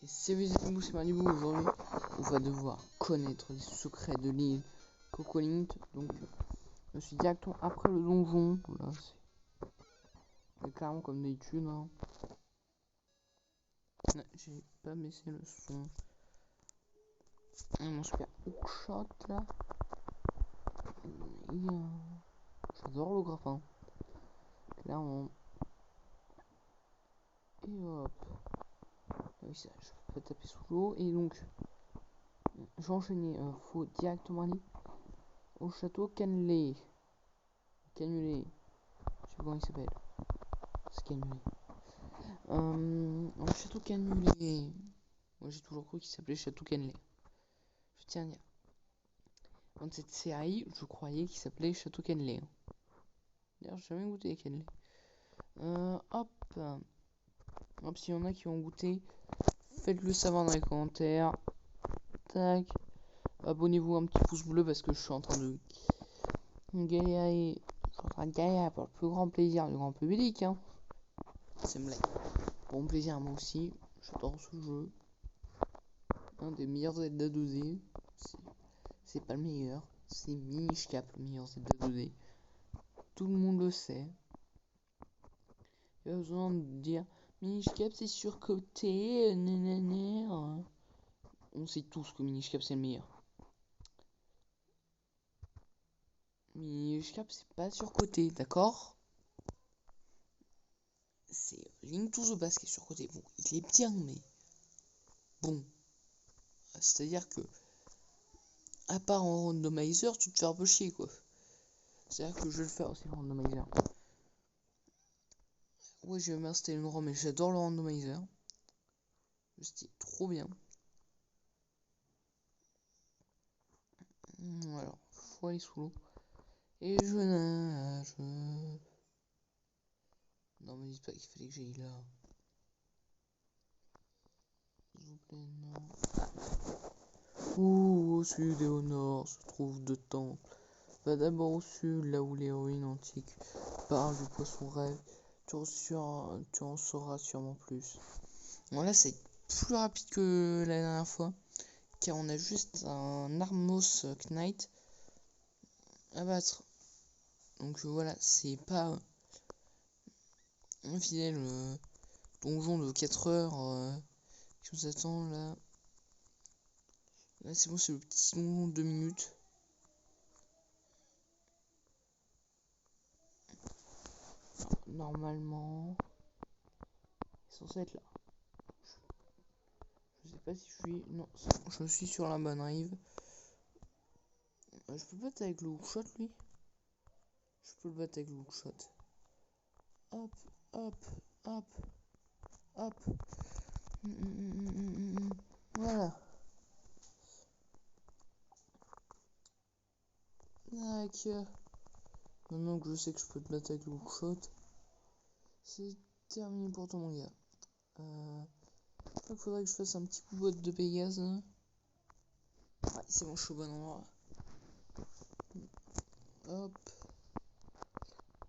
Et si vous êtes c'est Malibu, aujourd'hui, on va devoir connaître les secrets de l'île Cocolint. Donc, je suis directement après le donjon. Voilà, c'est clairement comme d'habitude. Hein. J'ai pas baissé le son. Mon super hookshot là. J'adore le grappin. Clairement. Et hop. Oui, ça, je peux pas taper sous l'eau. Et donc, j'ai enchaîné. Faut directement aller au château Canley. Canulé. Je sais pas comment il s'appelle. C'est Canulé. Au château Canulé. Moi j'ai toujours cru qu'il s'appelait Château Canley. Je tiens à dire. Dans cette série, je croyais qu'il s'appelait Château Canley. D'ailleurs, j'ai jamais goûté à Canley. Hop. Hop, s'il y en a qui ont goûté, faites-le savoir dans les commentaires. Tac. Abonnez-vous, un petit pouce bleu parce que je suis en train de galérer. Je suis en train de galérer pour le plus grand plaisir du grand public. Hein. C'est une blague. Pour mon plaisir, moi aussi. J'adore ce jeu. Un des meilleurs Zelda 2D. C'est pas le meilleur. C'est Minish Cap le meilleur Zelda 2D. Tout le monde le sait. Il n'y a pas besoin de dire Minish Cap c'est surcoté. On sait tous que Minish Cap c'est le meilleur. Minish Cap c'est pas surcoté, d'accord? C'est Link to the Past qui est surcoté. Bon, il est bien, mais bon. C'est-à-dire que à part en randomizer, tu te fais un peu chier quoi. C'est-à-dire que je vais le faire aussi le randomizer. Ouais, je vais m'installer une ROM, mais j'adore le randomizer. C'est trop bien. Alors, faut aller sous l'eau. Et je nage. Non, me dites pas qu'il fallait que j'aille là. S'il vous plaît, non. Où au sud et au nord se trouvent deux temples. Va d'abord au sud, là où les ruines antiques parlent du poisson rêve. Tu en sauras sûrement plus. Bon, là, c'est plus rapide que la dernière fois. Car on a juste un Armos Knight à battre. Donc voilà, c'est pas un fidèle donjon de 4 heures qui nous attend là. Là c'est bon, c'est le petit donjon de 2 minutes. Normalement, il est censé être là. Je sais pas si je suis... Non, je suis sur la bonne rive. Je peux le battre avec le hookshot lui. Je peux le battre avec le hookshot. Hop, hop, hop, hop. Voilà. Tac. Maintenant que je sais que je peux te battre avec le hookshot, c'est terminé pour ton gars. Il faudrait que je fasse un petit coup de Pégase. Ouais, c'est bon, je suis au bon endroit. Hop.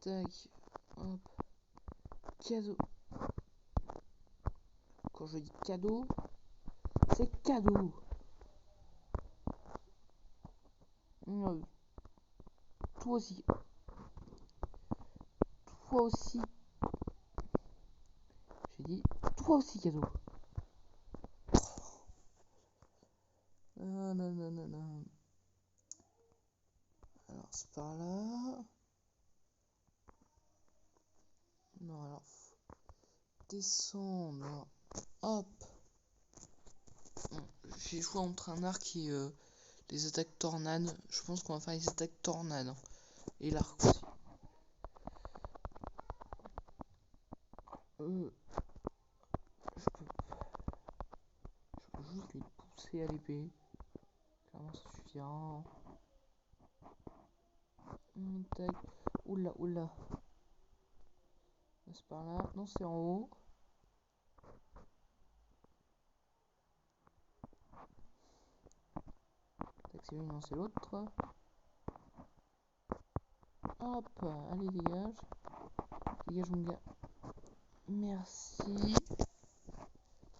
Tac. Hop. Cadeau. Quand je dis cadeau, c'est cadeau. Toi aussi. Toi aussi. J'ai dit toi aussi cadeau. Non. Alors c'est par là. Non alors descendre. Hop. J'ai joué entre un arc et les attaques tornades. Je pense qu'on va faire les attaques tornades. Et l'arc aussi. Je peux juste les pousser à l'épée. Clairement ça suffira. Tac. Oula. C'est par là. Non, c'est en haut. Tac, c'est lui, non, c'est l'autre. Hop, allez, dégage. Dégage, mon gars. Merci.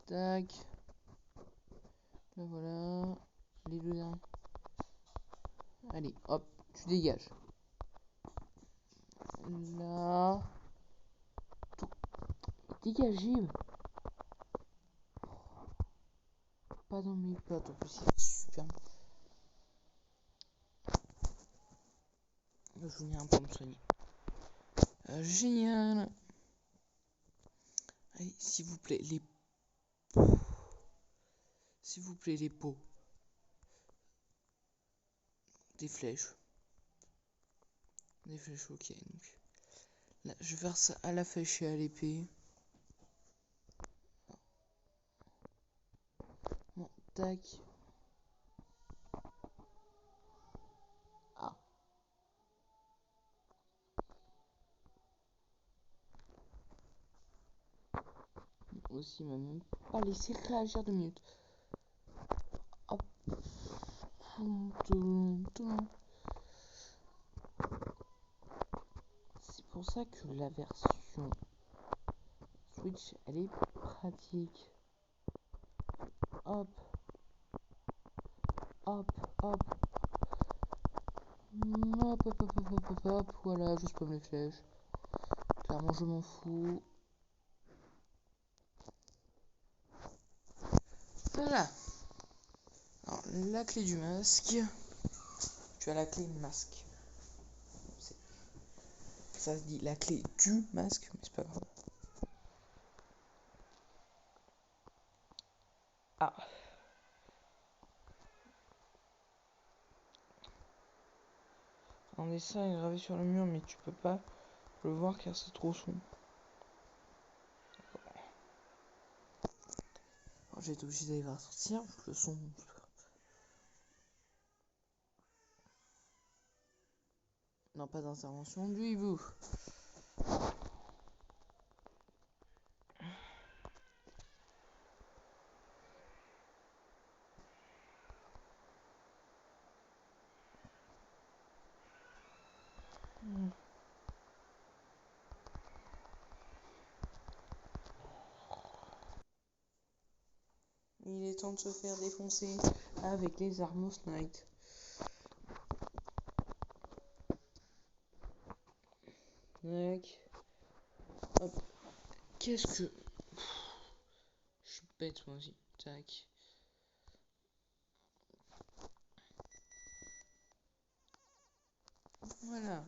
Tac. Là voilà. Les deux derniers. Allez, hop, tu dégages. Là. Tout. Dégagez. Pas dans mes potes, en plus c'est super. Je viens un peu me soigner. Génial. Allez, s'il vous plaît, les pots. S'il vous plaît, les pots. Des flèches. Des flèches, ok. Donc, là, je vais faire ça à la flèche et à l'épée. Bon, tac. Ah. Aussi, il m'a même pas laissé réagir 2 minutes. Hop. C'est pour ça que la version Switch, elle est pratique. Hop. Hop, hop. Hop, hop, hop, hop, hop, hop, hop. Voilà, je spamme les flèches. Clairement, je m'en fous. Voilà. Alors, la clé du masque. Tu as la clé masque. Ça se dit la clé du masque, mais c'est pas grave. Ah. Un dessin est gravé sur le mur, mais tu peux pas le voir car c'est trop sombre. J'ai été obligé d'aller voir sortir, le son. Non, pas d'intervention du hibou. Il est temps de se faire défoncer avec les armes Knight. Tac. Hop. Qu'est-ce que... Je suis bête moi aussi. Tac. Voilà.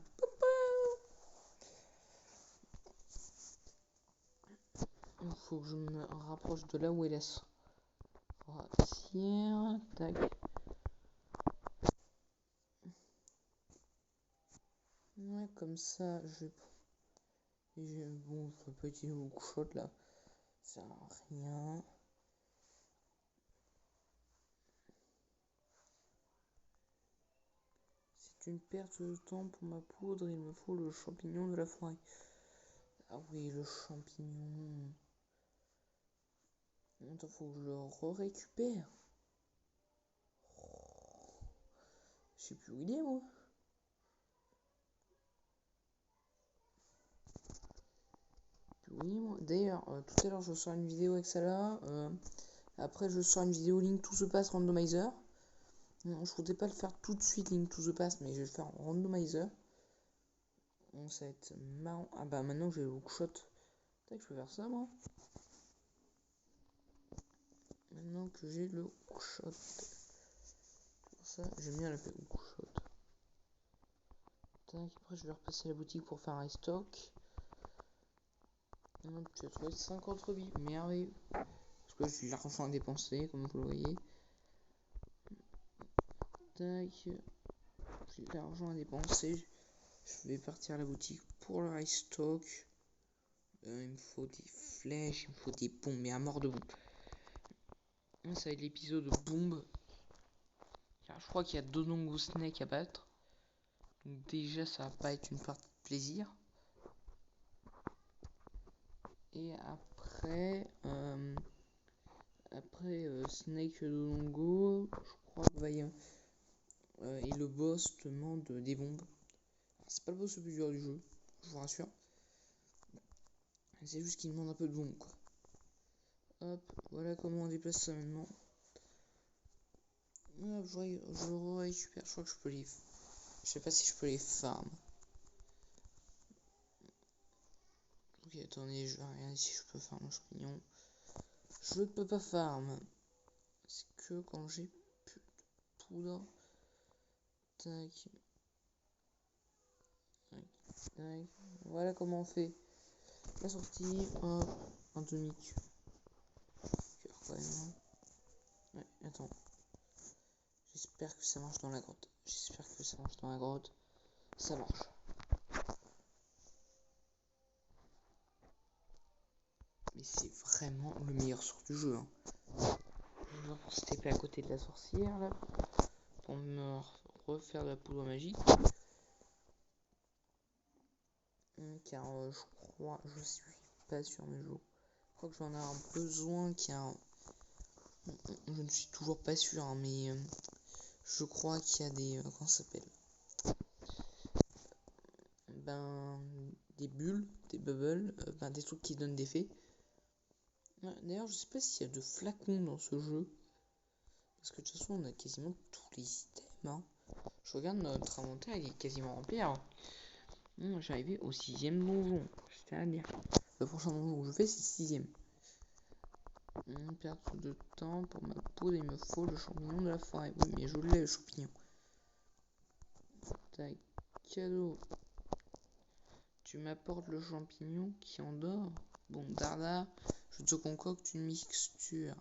Il faut que je me rapproche de là où elle est. Ratir. Tac. Ouais, comme ça, bon, ça peut être une hookshot là. Ça sert à rien. C'est une perte de temps pour ma poudre. Il me faut le champignon de la forêt. Ah oui, le champignon. Attends, faut que je le récupère. Je sais plus où il est, moi. Oui, moi. D'ailleurs, tout à l'heure, je sors une vidéo avec ça là. Après, je sors une vidéo Link to the Past Randomizer. Non, je voudrais pas le faire tout de suite, Link to the Past, mais je vais le faire en randomizer. Bon, ça va être marrant. Ah bah maintenant que j'ai le hookshot. Tac, je peux faire ça, moi. Maintenant que j'ai le hookshot. Pour ça, j'aime bien l'appeler hookshot. Tac, après, je vais repasser à la boutique pour faire un stock. Hop, tu as trouvé 50 rubis. Merveilleux. Parce que j'ai l'argent à dépenser, comme vous le voyez. Tac. J'ai l'argent à dépenser. Je vais partir à la boutique pour le stock. Il me faut des flèches, il me faut des bombes, mais à mort de bombes. Ça va être l'épisode bombe. Car je crois qu'il y a Donongo Snake à battre. Donc déjà, ça va pas être une partie de plaisir. Et après Snake Donongo, je crois qu'il va y avoir... et le boss te demande des bombes. C'est pas le boss le plus dur du jeu, je vous rassure. C'est juste qu'il demande un peu de bombes, quoi. Hop, voilà comment on déplace ça maintenant. Je récupère, je crois que je peux les... Je sais pas si je peux les farm. Ok, attendez, je vais regarder si je peux farm le champignon. Je ne peux pas farm. C'est que quand j'ai plus de poudre. Tac. Tac. Tac. Voilà comment on fait. La sortie, hop, un demi-cœur quand même. Ouais, attends. J'espère que ça marche dans la grotte. J'espère que ça marche dans la grotte. Ça marche. Mais c'est vraiment le meilleur sort du jeu. Hein. Genre, si t'es pas à côté de la sorcière là, pour me refaire de la poudre magique. Car je crois, je suis pas sûr, mais je crois que j'en ai un besoin car je ne suis toujours pas sûr, hein, mais je crois qu'il y a des comment ça s'appelle, des bulles, des bubbles, des trucs qui donnent des faits. Ouais, d'ailleurs, je sais pas s'il y a de flacons dans ce jeu, parce que de toute façon, on a quasiment tous les items. Hein. Je regarde notre inventaire, il est quasiment rempli. Alors, j'arrivais au 6ème donjon, c'est-à-dire le prochain donjon que je fais, c'est le 6ème. Perte de temps pour ma poudre, il me faut le champignon de la forêt. Oui, mais je l'ai le champignon. Tac, cadeau. Tu m'apportes le champignon qui endort. Bon, Darda, je te concocte une mixture.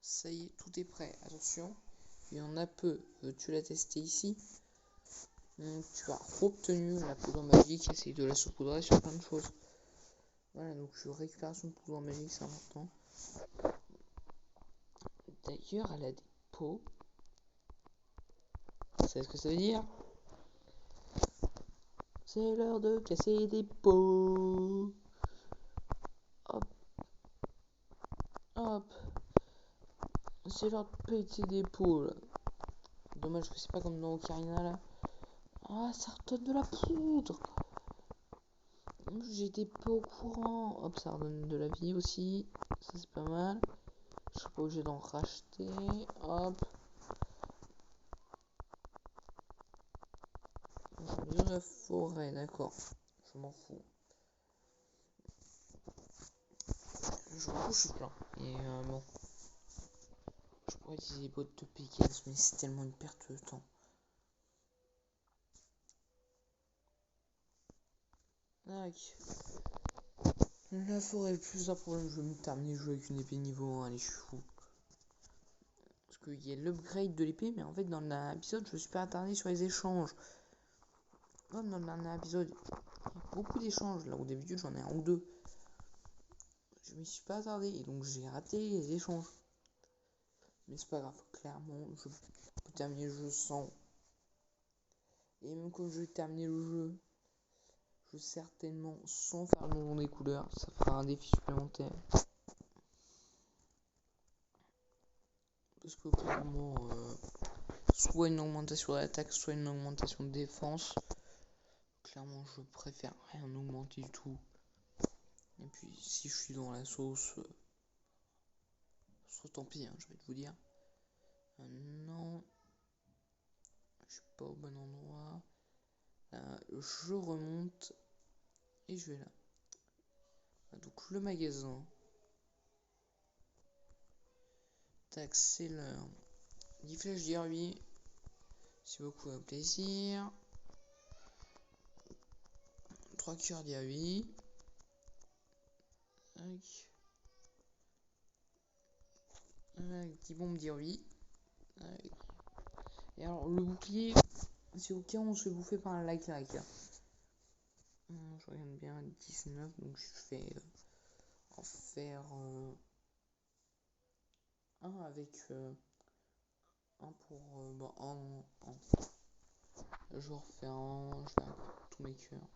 Ça y est, tout est prêt. Attention, il y en a peu. Tu l'as testé ici. Tu as obtenu la poudre magique. Essaye de la saupoudrer sur plein de choses. Voilà, donc récupération de poudre magique, c'est important. D'ailleurs, elle a des pots. Vous savez ce que ça veut dire? C'est l'heure de casser des pots. Hop. Hop. C'est l'heure de péter des pots, là. Dommage que c'est pas comme dans Ocarina, là. Ah, ça redonne de la poudre. J'étais pas au courant. Hop, ça redonne de la vie aussi. Ça, c'est pas mal. Je suis pas obligé d'en racheter. Hop. J'ai besoin de la forêt, d'accord. Je m'en fous. Je suis plein. Et bon. Je pourrais utiliser les bottes de Pékins, mais c'est tellement une perte de temps. Tac. La forêt, le plus d'un problème, je vais me terminer le jeu avec une épée niveau 1. Allez, je suis fou. Parce qu'il y a l'upgrade de l'épée, mais en fait, dans l'épisode, je me suis pas attardé sur les échanges. Comme dans le dernier épisode, il y a beaucoup d'échanges. Là, au début, j'en ai un ou deux. Je m'y suis pas attardé, et donc j'ai raté les échanges. Mais c'est pas grave, clairement, je peux terminer le jeu sans. Et même quand je vais terminer le jeu, je vais certainement sans faire le donjon des couleurs. Ça fera un défi supplémentaire. Parce que clairement, soit une augmentation d'attaque, soit une augmentation de défense. Clairement, je préfère rien augmenter du tout. Et puis, si je suis dans la sauce, soit tant pis, hein, je vais te vous dire. Non, je suis pas au bon endroit. Je remonte et je vais là. Donc, le magasin. Tac, c'est l'heure. 10 flèches d'Irby. C'est beaucoup à plaisir. 3 cœurs d'Irby. 10 bombes d'Irby. Et alors, le bouclier, c'est au cas où on se fait bouffer par un like. Je regarde bien 19, donc je fais en faire un avec un pour un. Je refais un, je fais un pour tous mes cœurs.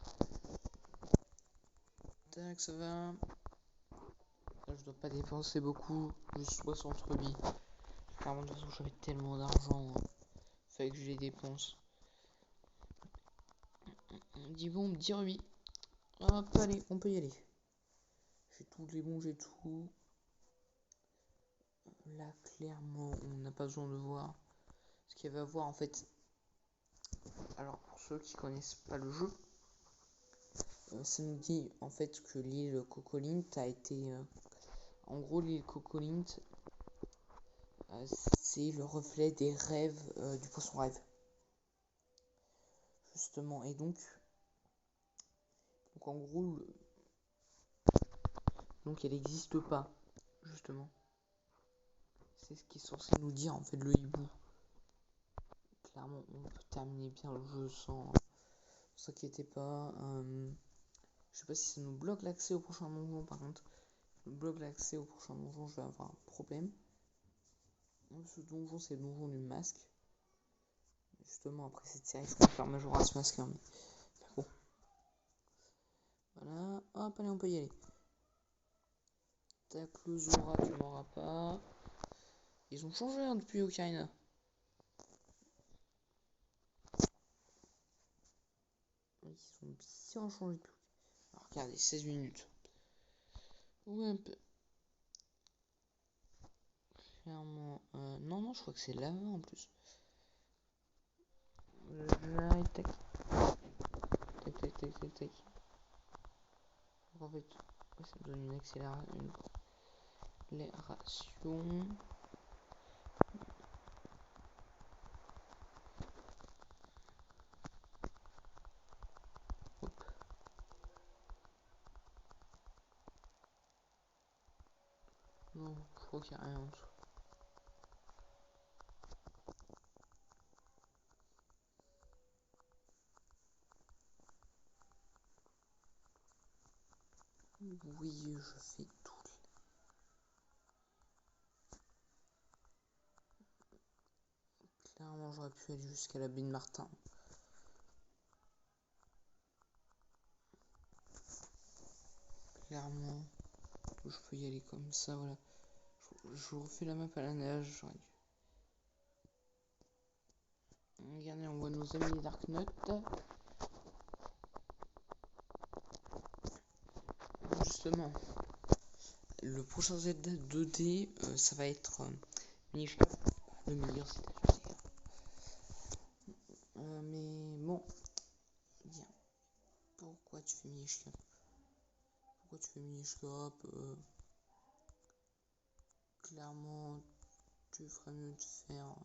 Tac, ça va. Là, je dois pas dépenser beaucoup, juste 60 rubis. Clairement, de toute façon, j'avais tellement d'argent, fallait que je les dépense. 10 bombes, 10 rubis. Hop, allez, on peut y aller. J'ai tous les bons, j'ai tout. Là, clairement, on n'a pas besoin de voir ce qu'il y avait à voir en fait. Alors, pour ceux qui connaissent pas le jeu, ça nous dit en fait que l'île Cocolint a été. En gros, l'île Cocolint, c'est le reflet des rêves du poisson rêve. Justement, et donc en gros, donc elle n'existe pas, justement. C'est ce qui est censé nous dire en fait le hibou. Clairement, on peut terminer bien le jeu sans s'inquiéter pas. Je sais pas si ça nous bloque l'accès au prochain donjon, par contre. Si ça nous bloque l'accès au prochain donjon, je vais avoir un problème. Ce donjon, c'est le donjon du masque. Justement, après cette série, je peux faire Majora's Mask. Hein, mais bon. Voilà, hop, allez, on peut y aller. Tac, le Zora, tu m'auras pas. Ils ont changé hein, depuis Ocarina. Ils sont bien changés tout. Alors, regardez, 16 minutes. Ouais, un peu. Clairement. Non, je crois que c'est là en plus. J'arrête, tac. Tac. En fait, ça me donne une accélération. Hop. Non, je crois qu'il n'y a rien en dessous. Oui, je fais tout. Clairement, j'aurais pu aller jusqu'à la baie de Martin. Clairement, je peux y aller comme ça, voilà. Je refais la map à la nage, j'aurais dû. Regardez, on voit nos amis les Darknut. Justement, le prochain Zelda 2D, ça va être Minish Cap. Le meilleur c'est mais bon, bien. Pourquoi tu fais Minish Cap? Clairement, tu ferais mieux de faire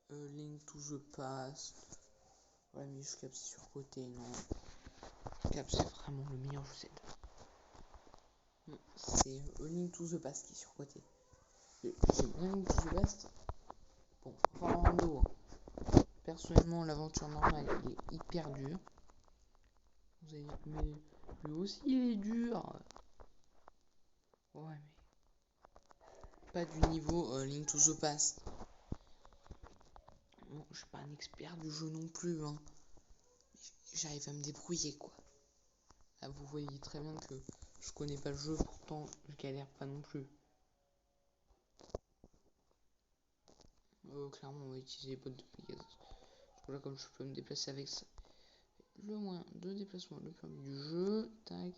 Link to the Past. Voilà, Minish Cap c'est surcoté, non. Cap c'est vraiment le meilleur jeu Zelda. C'est Link to the Past qui est surcoté. J'aime bien Link to the Past. Bon, enfin rando. Personnellement, l'aventure normale il est hyper dur. Vous allez dire, mais lui aussi il est dur. Ouais, mais pas du niveau Link to the Past. Bon, je suis pas un expert du jeu non plus, hein. J'arrive à me débrouiller, quoi. Là, vous voyez très bien que je connais pas le jeu, pourtant je galère pas non plus. Clairement, on va utiliser les bottes de Pegasus. Voilà, comme je peux me déplacer avec ça. Le moins de déplacement le plus rapide du jeu. Tac.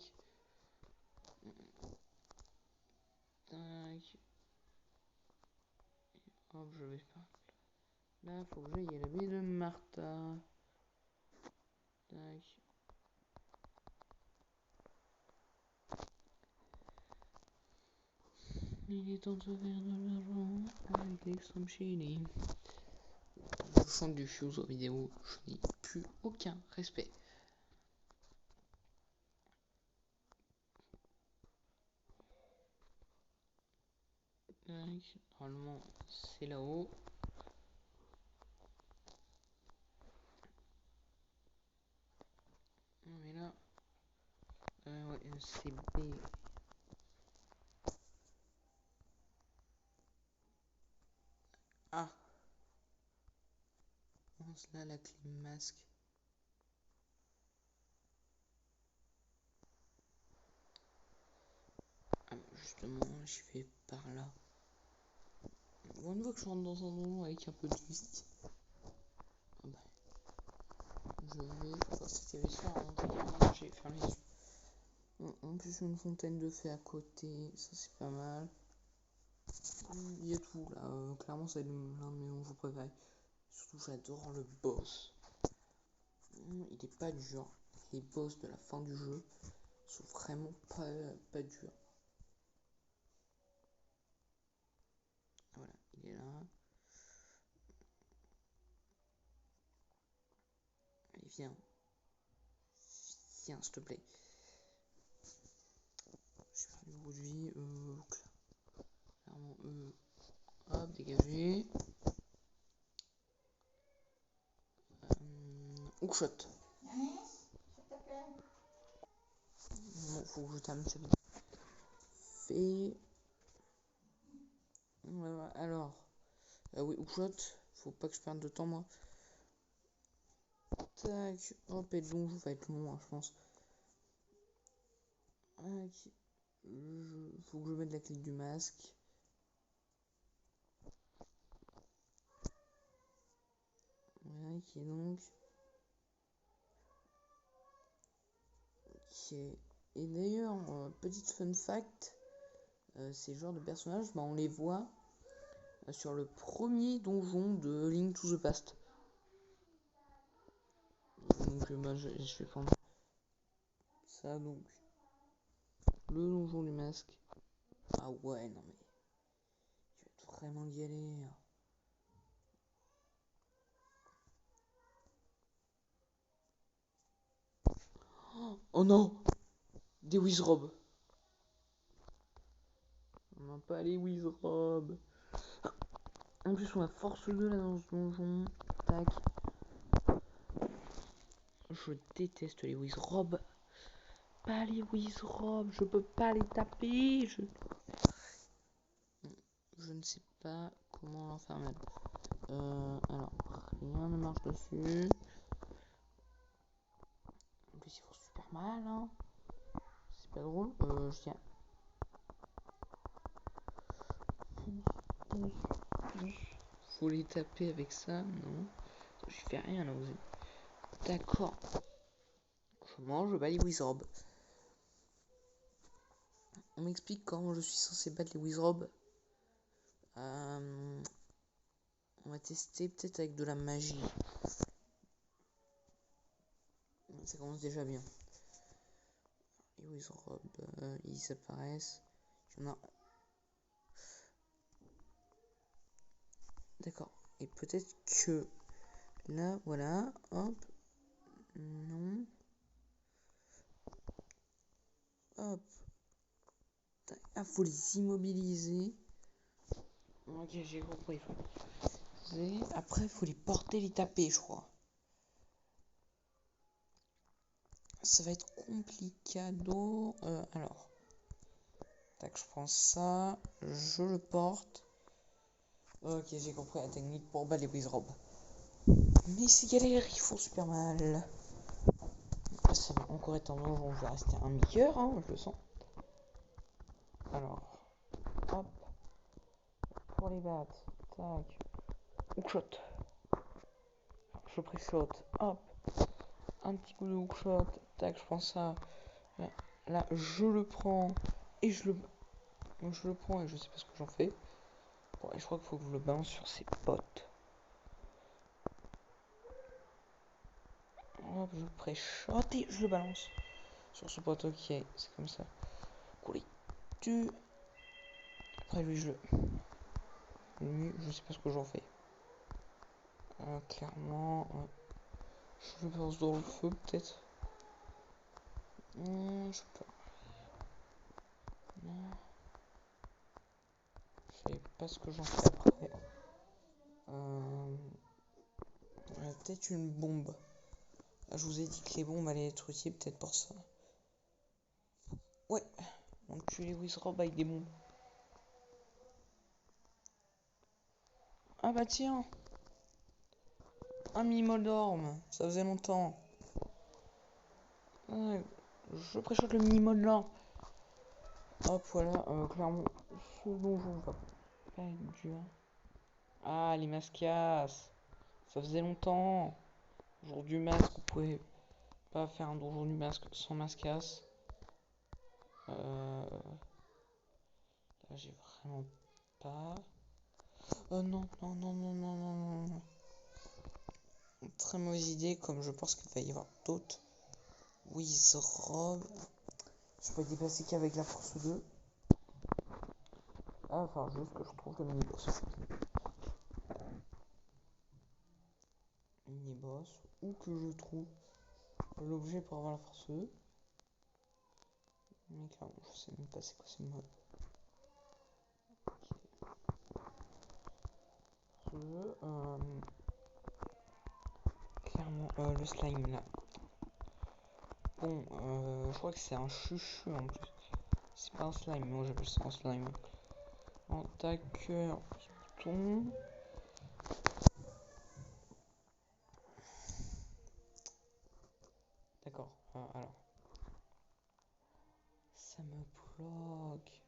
Hop, je vais pas. Là, faut que j'aille à la baie de Martha. Tac. Il est temps de faire de l'argent avec l'extrême chili. Je chante du Fuse aux vidéos, je n'ai plus aucun respect. Normalement, c'est là-haut. Mais là, ouais, c'est B. Ah, là la clé masque. Ah, justement, je vais par là. Bon, une fois que je rentre dans un donjon avec un peu de twist, ah bah, je vais. Oh, c'était réussi à rentrer, j'ai fermé les yeux. En plus, une fontaine de feu à côté, ça c'est pas mal. Il y a tout là, clairement c'est l'un de mes donjons préférés. Surtout j'adore le boss. Il est pas dur. Les boss de la fin du jeu sont vraiment pas durs. Voilà, il est là. Allez, viens. Viens, s'il te plaît. Je vais faire du produit. Clairement, hop, dégagé. Hookshot. Bon, faut que je termine ça vite fait. Voilà, alors. Oui, hookshot. Faut pas que je perde de temps, moi. Tac. Hop, et le donjon va être long, hein, je pense. Tac. Faut que je mette la clé du masque. Voilà, qui est donc. Ok. Et d'ailleurs, petite fun fact, ces genres de personnages, bah, on les voit sur le premier donjon de Link to the Past. Donc bah, je vais prendre ça, donc le donjon du masque. Ah ouais, non mais je vais vraiment galère. Oh non, des Wizrobes. On n'a pas les Wizrobes. En plus on a force 2 là dans ce donjon. Tac. Je déteste les Wizrobes. Pas les Wizrobes, je peux pas les taper. Je ne sais pas comment leur faire mal. Alors, rien ne marche dessus. En plus, ils font super mal, hein. C'est pas drôle. Je tiens. Faut les taper avec ça, non. Je fais rien là, vous êtes. D'accord. Comment je bats les Wizrobes? On m'explique comment je suis censé battre les Wizrobes. On va tester peut-être avec de la magie. Ça commence déjà bien. Les Wizrobes, ils apparaissent. Il y en a. D'accord. Et peut-être que là, voilà, hop. Non. Hop. Ah, faut les immobiliser. Ok, j'ai compris. Après, faut les porter, les taper, je crois. Ça va être complicado. Alors. Tac, je prends ça. Je le porte. Ok, j'ai compris la technique pour battre les Wizrobes. Mais c'est galère, ils font super mal. Ça va encore être un donjon, je vais rester un mi-cœur, hein, je le sens. Alors, hop. Pour les battre, tac. Hookshot. Je pré-shot, hop. Un petit coup de hookshot, tac, je prends ça. Là, je le prends et je le prends et je sais pas ce que j'en fais. Bon, et je crois qu'il faut que je le balance sur ses potes. Hop, je le pré-shot et je le balance sur ce pote. Ok, c'est comme ça. Qu'on les tue. Après, lui, je sais pas ce que j'en fais. Clairement, je le balance dans le feu, peut-être. Je sais pas. Non. Je sais pas ce que j'en fais après. Peut-être une bombe. Ah, je vous ai dit que les bombes allaient être utiles, peut-être pour ça. Ouais. Donc tu les Wizrobes avec des bombes. Ah bah tiens. Un Mimodorm. Ça faisait longtemps. Ouais, je préchote le Mimodorm. Hop, voilà. Clairement, ce donjon va pas être dur. Ah, les mascasses. Ça faisait longtemps. Jour du masque, vous pouvez pas faire un donjon du masque sans mascasse. Là, j'ai vraiment pas. Oh non, non, non, non, non, non, non. Très mauvaise idée, comme je pense qu'il va y avoir d'autres. Wizrobe. Je peux dépasser qu'avec la force 2. Ah, enfin, juste que je trouve le mini-boss. Mini-boss. Ou que je trouve l'objet pour avoir la force 2. Mais clairement, je sais même pas c'est quoi ces modes. Clairement, le slime là. Bon, je crois que c'est un chuchu en plus. C'est pas un slime, moi j'appelle ça un slime. En taqueur, bouton. D'accord, alors. Ça me bloque.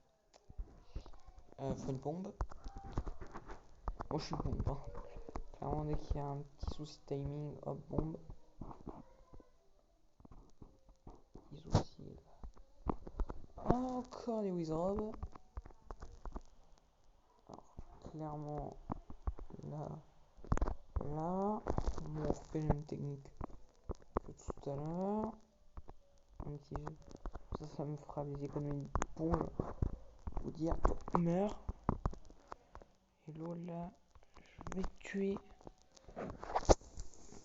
Faut une bombe. Moi je suis bombe. Hein. Clairement, dès qu'il y a un petit souci de timing, hop, bombe. Les outils. Encore des wizards. Alors, clairement, là, là, on refait la même technique que tout à l'heure. Un petit jeu. Ça me fera des économies de pompe. Vous dire, meurt. Et l'eau là, je vais tuer.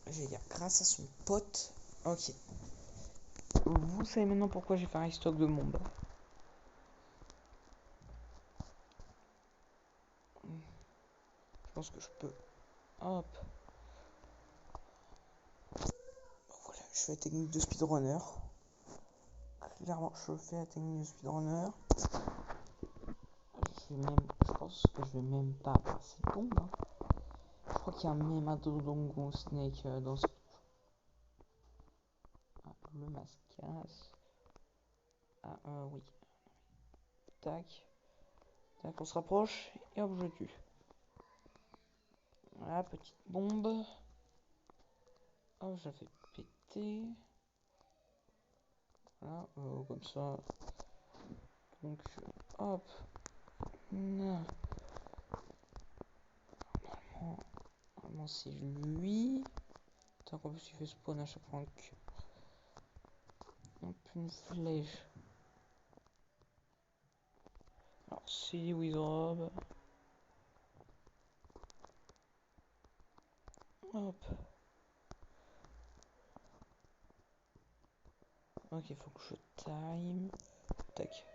J'allais dire, grâce à son pote. Ok. Vous savez maintenant pourquoi j'ai fait un restock de bombe. Je pense que je peux. Hop. Voilà, je fais la technique de speedrunner. Clairement, je fais la technique de speedrunner. Je pense que je vais même pas avoir cette bombe. Hein. Je crois qu'il y a même un Dodongo Snake dans ce. Ah, le mascasse. Ah, oui. Tac. Tac, on se rapproche. Et hop, je tue. Voilà, petite bombe. Hop, je la fais péter. Voilà, comme ça. Donc, hop. Non. Normalement, c'est lui. Tant qu'en plus, il fait spawn à chaque fois un cul. Hop, une flèche. Alors, c'est Wizrobe. Hop. Ok, faut que je time. Tac.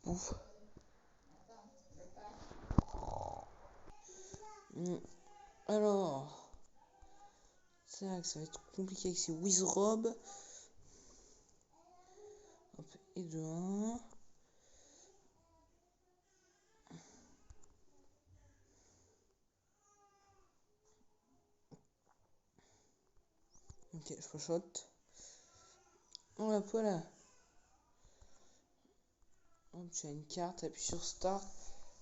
Ouf. Alors. Ça va être compliqué avec ces Wizrobe. Hop, et de 1. Ok, je shot. Hop, voilà. Hop, j'ai une carte, appuie sur Start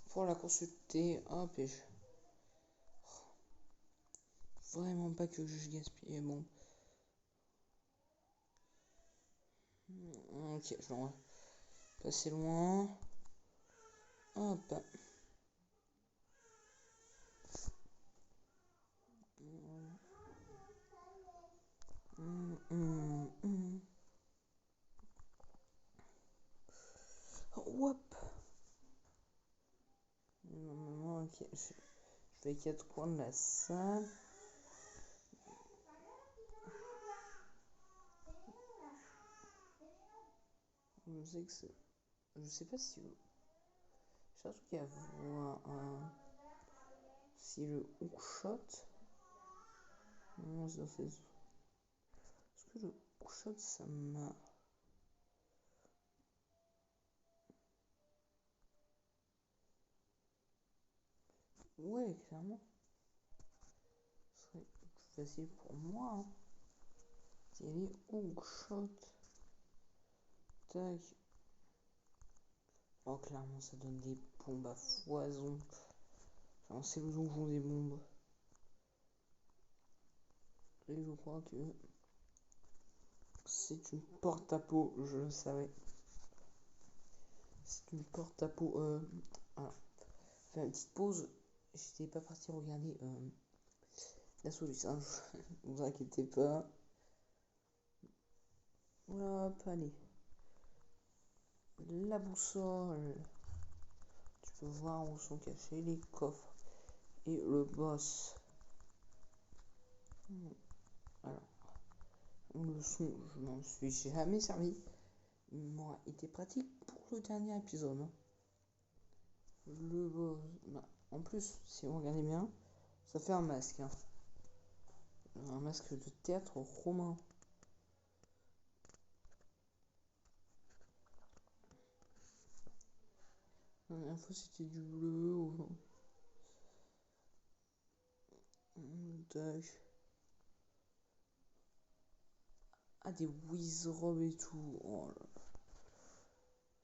pour la consulter. Hop, et je. Vraiment pas que je gaspille. Bon. Ok, je l'envoie. Passer loin. Hop. Hop. Ok, je vais aux quatre coins de la salle. Je sais pas si. Je cherche qu'il y a un. Si le hookshot. Non, c'est dans ces. Est-ce que le hookshot ça m'a. Ouais, clairement. Ce serait plus facile pour moi. Hein. Si elle est hookshot. Tac. Oh, clairement, ça donne des bombes à foison. Enfin, c'est le donjon des bombes. Et je crois que c'est une porte à peau, je le savais. si tu me portes ta peau. Alors, fais une petite pause. J'étais pas parti regarder la solution. Ne vous inquiétez pas. Hop, allez. La boussole. Tu peux voir où sont cachés les coffres. Et le boss. Alors, le son, je n'en suis jamais servi. Il m'aura été pratique pour le dernier épisode. Hein. Le boss. Bah, en plus, si vous regardez bien, ça fait un masque. Hein. Un masque de théâtre romain. La dernière fois c'était du bleu. Ou... Ah, des Wizrobe et tout. Oh là là.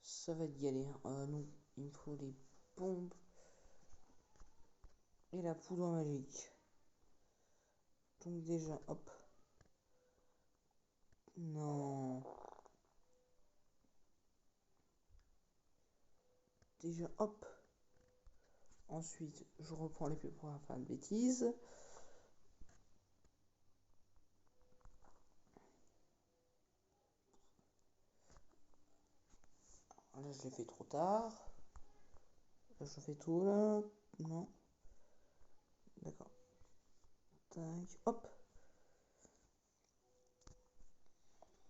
Ça va être galère. Non, il me faut les bombes. Et la poudre magique. Donc déjà, hop. Non. Déjà, hop. Ensuite, je reprends les pieds pour faire de bêtises. Là, je l'ai fait trop tard. Là, je fais tout là. Non. D'accord. Tac. Hop.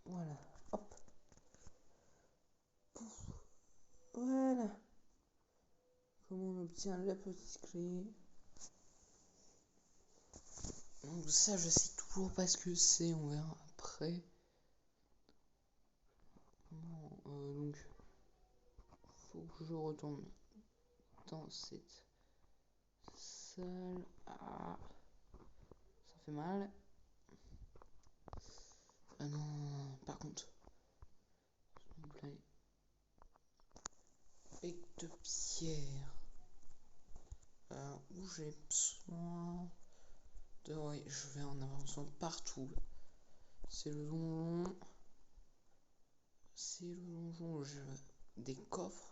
Voilà. Hop. Pouf. Voilà. Comment on obtient la petite clé. Donc ça, je sais toujours pas ce que c'est. On verra après. Donc, faut que je retourne dans cette salle. Ah, ça fait mal. Ah non, par contre, s'il vous plaît. Bec de pierre. Où j'ai besoin de. Oui, je vais en avoir besoin partout. C'est le donjon. C'est le donjon où j'ai des coffres.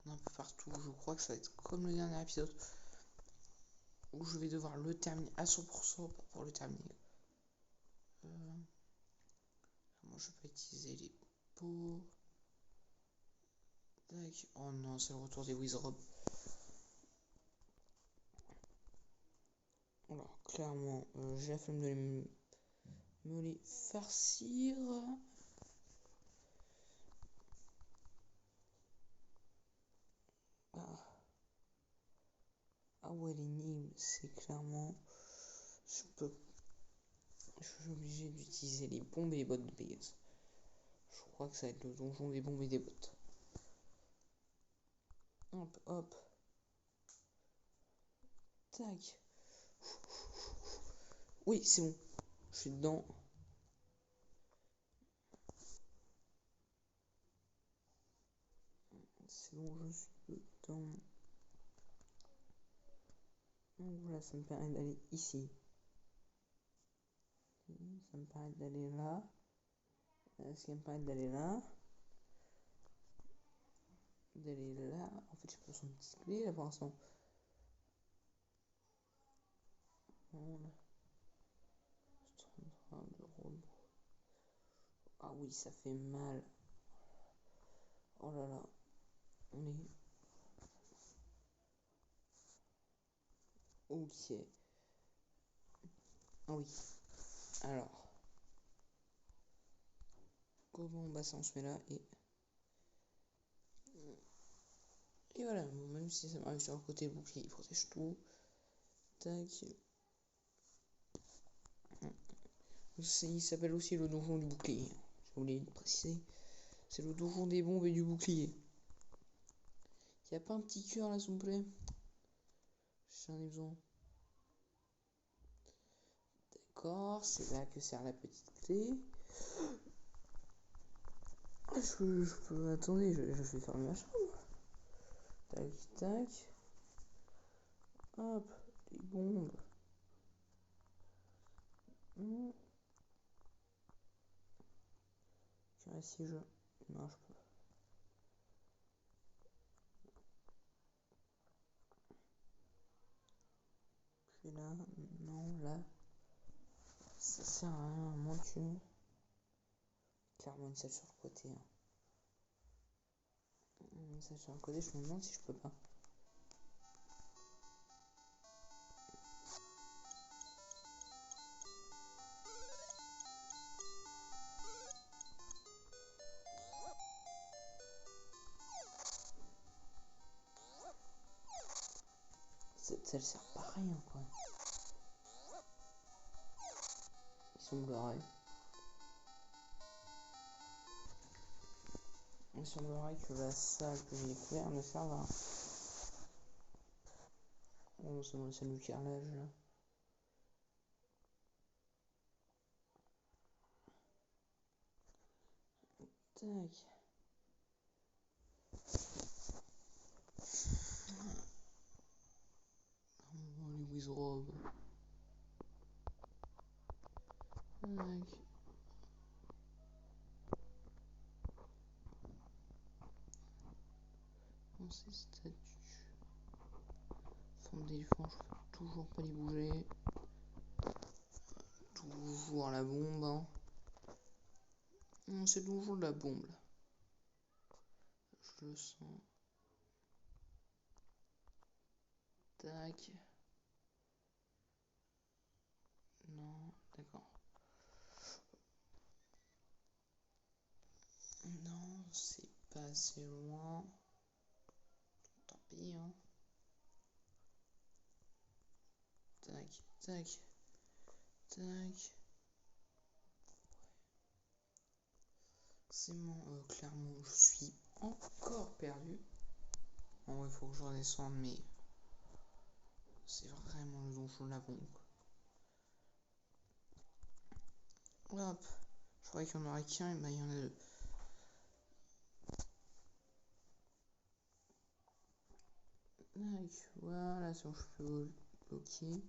Un peu partout. Je crois que ça va être comme le dernier épisode. Où je vais devoir le terminer à 100% pour le terminer. Moi je peux utiliser les pots. Tac. Oh non, c'est le retour des Wizrobe. Alors clairement, j'ai la flemme de me les farcir. Ah ouais, l'énigme, c'est clairement. Je suis obligé d'utiliser les bombes et les bottes de Pégase. Je crois que ça va être le donjon des bombes et des bottes. Hop, hop. Tac. Oui, c'est bon. Je suis dedans. C'est bon, je suis dedans. Donc voilà, ça me permet d'aller ici. Ça me permet d'aller là. Ça me permet d'aller là. D'aller là. En fait, j'ai pas besoin de petite clé là pour l'instant. Voilà. Je suis en train de rouler. Ah oui, ça fait mal. Oh là là. On est. Ok. Ah oui. Alors. Comment bah ça on se met là et. Et voilà, bon, même si ça m'arrive sur le côté bouclier, il protège tout. Tac. Il s'appelle aussi le donjon du bouclier. J'ai oublié de préciser. C'est le donjon des bombes et du bouclier. Y a pas un petit cœur là, s'il vous plaît? J'en ai besoin. D'accord, c'est là que sert la petite clé. Je peux. Attendez, je vais fermer ma chambre. Tac, tac. Hop, les bombes. Tiens, si je. Non, je peux. Et là, non, là, ça sert à rien, à moins que... Clairement une salle sur le côté. Hein. Une salle sur le côté, je me demande si je peux pas. Cette salle sert pas à rien, quoi. Il semblerait que la salle que j'ai découverte ne serve à rien. Oh, c'est dans la salle du carrelage, là. Tac. Les wizards. Tac. Bon, ces statues. Forme d'éléphant, je peux toujours pas les bouger. Toujours la bombe. Hein. Non, c'est toujours de la bombe là. Je le sens. Tac. Non, d'accord. Non, c'est pas assez loin. Tant pis, hein. Tac, tac, tac. C'est bon, clairement, je suis encore perdu. En vrai, il faut que je redescende, mais c'est vraiment le donjon de la bombe. Hop, je croyais qu'il y en aurait qu'un, et ben il y en a deux. Tac, voilà, c'est bon, je peux bloquer.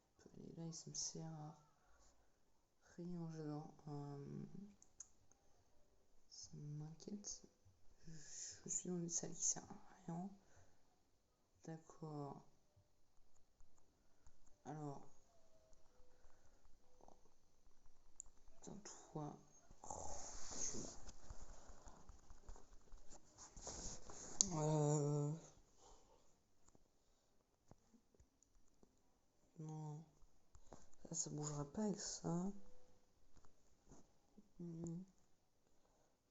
Je peux aller là et ça me sert à rien, j'adore. Ça m'inquiète. Je suis dans une salle qui sert à rien. D'accord. Alors. Putain, toi. Non. Ça bougera pas avec ça.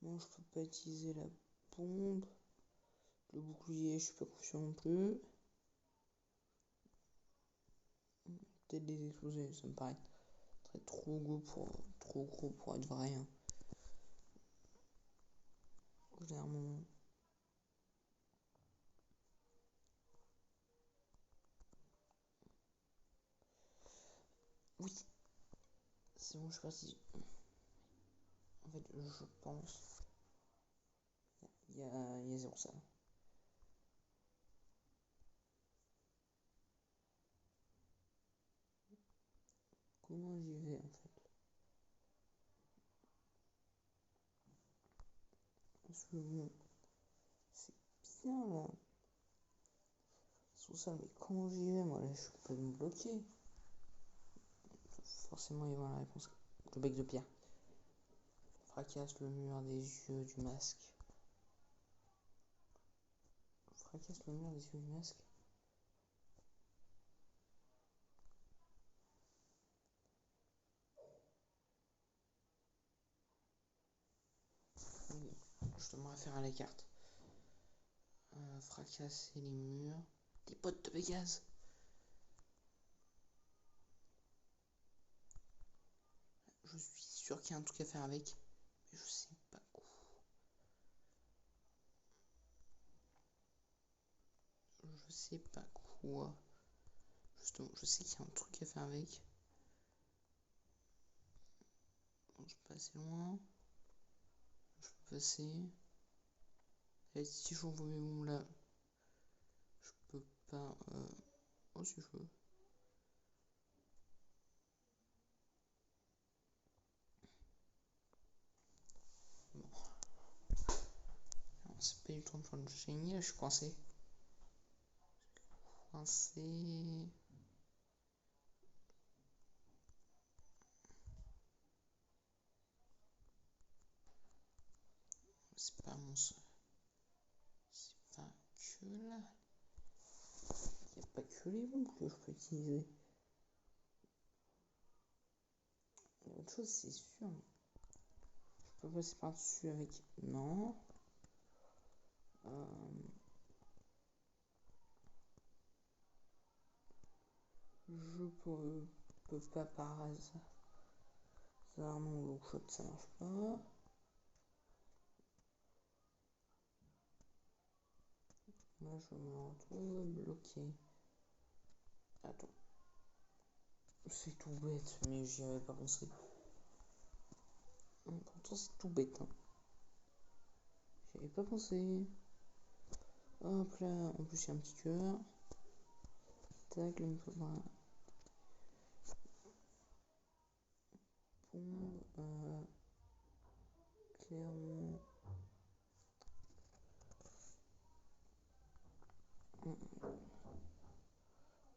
Non, je peux pas utiliser la bombe. Le bouclier, je suis pas confiant non plus. Peut-être les exploser, ça me paraît trop gros pour être vrai. Hein. Clairement. Oui. C'est bon, je sais pas si... En fait, je pense... Il y a zéro ça. Comment j'y vais, en fait? Parce que bon... C'est bien, là. Sous ça, mais comment j'y vais, moi, là, je peux me bloquer. Forcément, il y avoir la réponse. Le bec de pierre. Fracasse le mur des yeux du masque. Fracasse le mur des yeux du masque. Je devrais faire à la carte. Fracasser les murs. Des potes de Vegas. Je suis sûr qu'il y a un truc à faire avec. Mais je sais pas quoi. Je sais pas quoi. Justement, je sais qu'il y a un truc à faire avec. Bon, je peux passer loin. Je peux passer. Et si j'envoie mes bombes là, je peux pas. Oh, si je veux. Bon. C'est pas du tout en train de gagner, je suis coincé. Coincé. c'est pas mon seul. C'est pas que là. Il n'y a pas que les bombes que je peux utiliser. Il y a autre chose, c'est sûr. Je peux passer par-dessus avec... Non. Je peux pas par hasard. Non, l'eau chaude, ça marche pas. Là, je me retrouve bloqué. Attends. C'est tout bête, mais j'y avais pas pensé. Pourtant, c'est tout bête. Hein. J'y avais pas pensé. Hop là, en plus, il y a un petit cœur. Tac, là, il me faudra. Bombe. Clairement.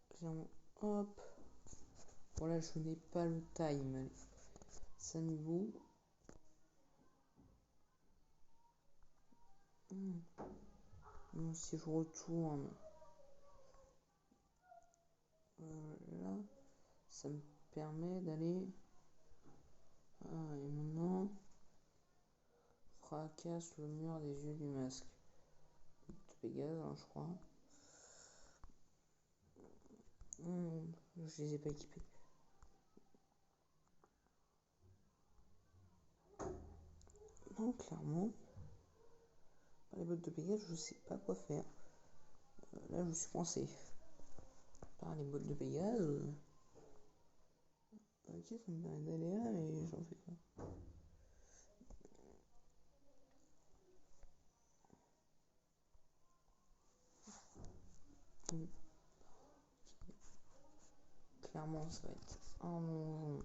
Clairement. Hop. Voilà, je n'ai pas le time. Ça me vaut. Non, si je retourne là, ça me permet d'aller. Ah, et maintenant, fracasse le mur des yeux du masque. De Pégase, hein, je crois. Je les ai pas équipés. Non, clairement. Les bottes de Pégase, je sais pas quoi faire. Là, je suis coincé. Par les bottes de Pégase. Ok, ça me permet d'aller là, mais j'en fais quoi? Clairement, ça va être un long.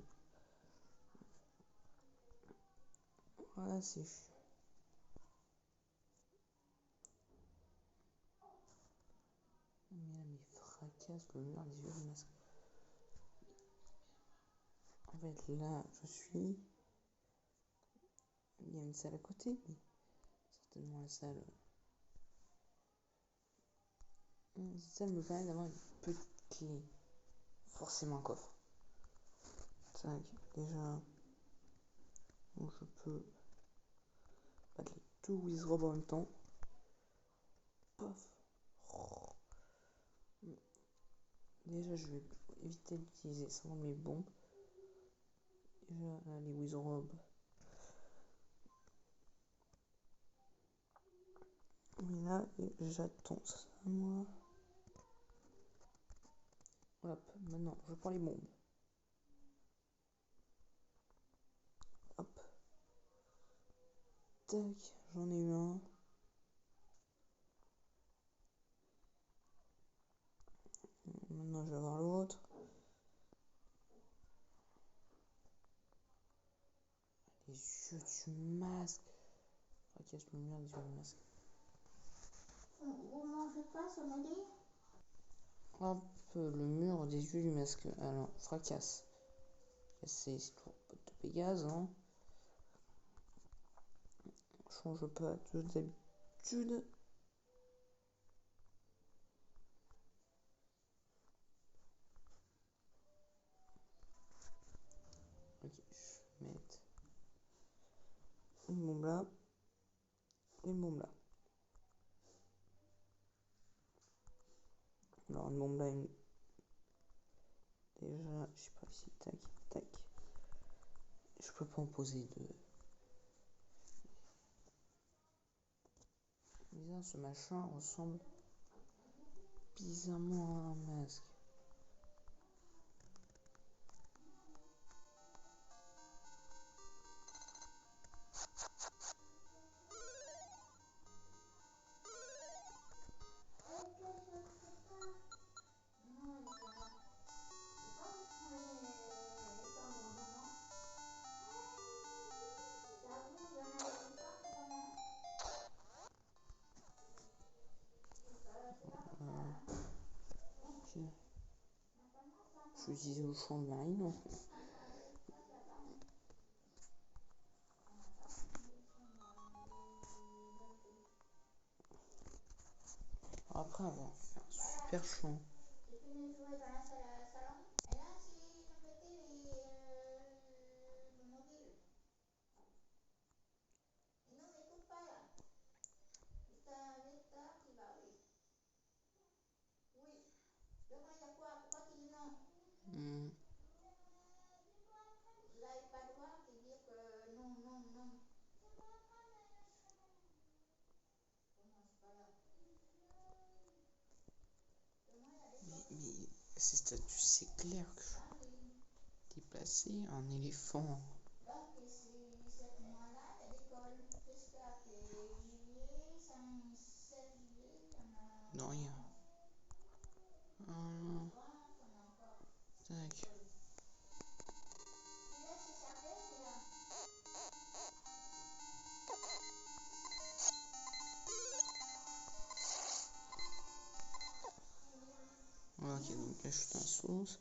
Voilà, c'est chiant. Mais là, mais fracasse le mur des yeux du masque. En fait, là, je suis. Il y a une salle à côté, mais certainement la salle. Cette salle me permet d'avoir une petite clé. Forcément un coffre. Tac, déjà. Donc je peux battre les deux Wizrobes en même temps. Paf. Déjà, je vais éviter d'utiliser seulement mes bombes. Déjà, là, les Wizrobes. Mais là, j'attends ça, moi. Hop, maintenant, je prends les bombes. Hop. Tac, j'en ai eu un. Maintenant, je vais voir l'autre. Les yeux du masque. Fracasse le mur des yeux du masque. Vous mangez pas, Sommelier? Hop, le mur des yeux du masque. Alors, fracasse. C'est toujours pote de Pégase, hein. Change pas de d'habitude. Ok, je vais mettre une bombe là. Une bombe là. Alors, une bombe là, une. Déjà, je sais pas ici. Tac, tac. Je peux pas en poser deux. Bizarre, ce machin ressemble bizarrement à un masque. Je vais utiliser le champ de marine. Après avoir fait un super champ. J'ai fini de jouer dans la salon. Et là, j'ai embêté le mobile. Et non, n'écoute pas là. Vite, qui va, oui. Oui. Donc là, il y a quoi? Pourquoi tu dis non? Là, il n'y a pas de droit qui dit que non, non, non. Comment c'est pas là? Mais ces statues, c'est clair que je t'ai placé un éléphant. Donc, cette mois-là, il y a l'école jusqu'à juillet, 16 juillet, il y en a. Non, rien. Tac. Ok, donc là, je suis dans la sauce.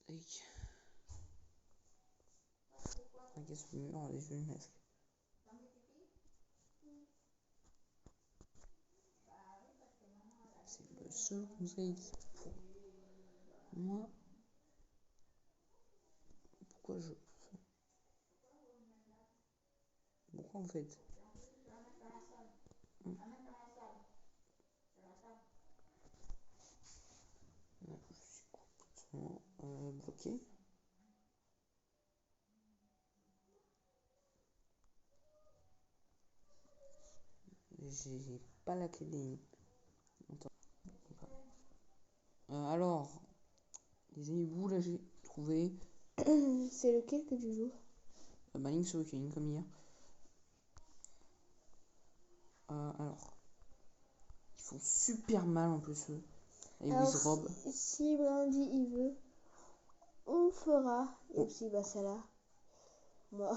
Tac. Qu'est-ce que mur les yeux masques. C'est le seul conseil pour moi. Pourquoi je. Pourquoi en fait? Je suis complètement bloqué. J'ai pas la clé des. Alors, les amis, vous là j'ai trouvé. C'est lequel que tu joues? Link's Awakening comme hier. Alors, ils font super mal en plus eux. Et Wizrob. Si Brandy il veut, on fera. Et aussi Bassala. Moi.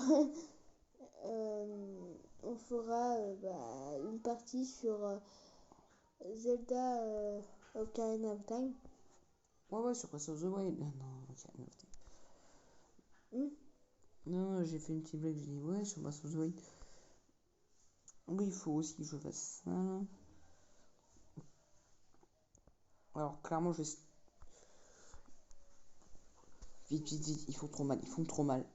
On fera une partie sur Zelda Ocarina of Time. Ouais, sur Breath of the Wild. Non, Ocarina of Time. Non, j'ai fait une petite blague, j'ai dit ouais, sur Breath of the Wild. Oui, il faut aussi que je fasse ça. Alors, clairement, je vais. Vite, ils font trop mal.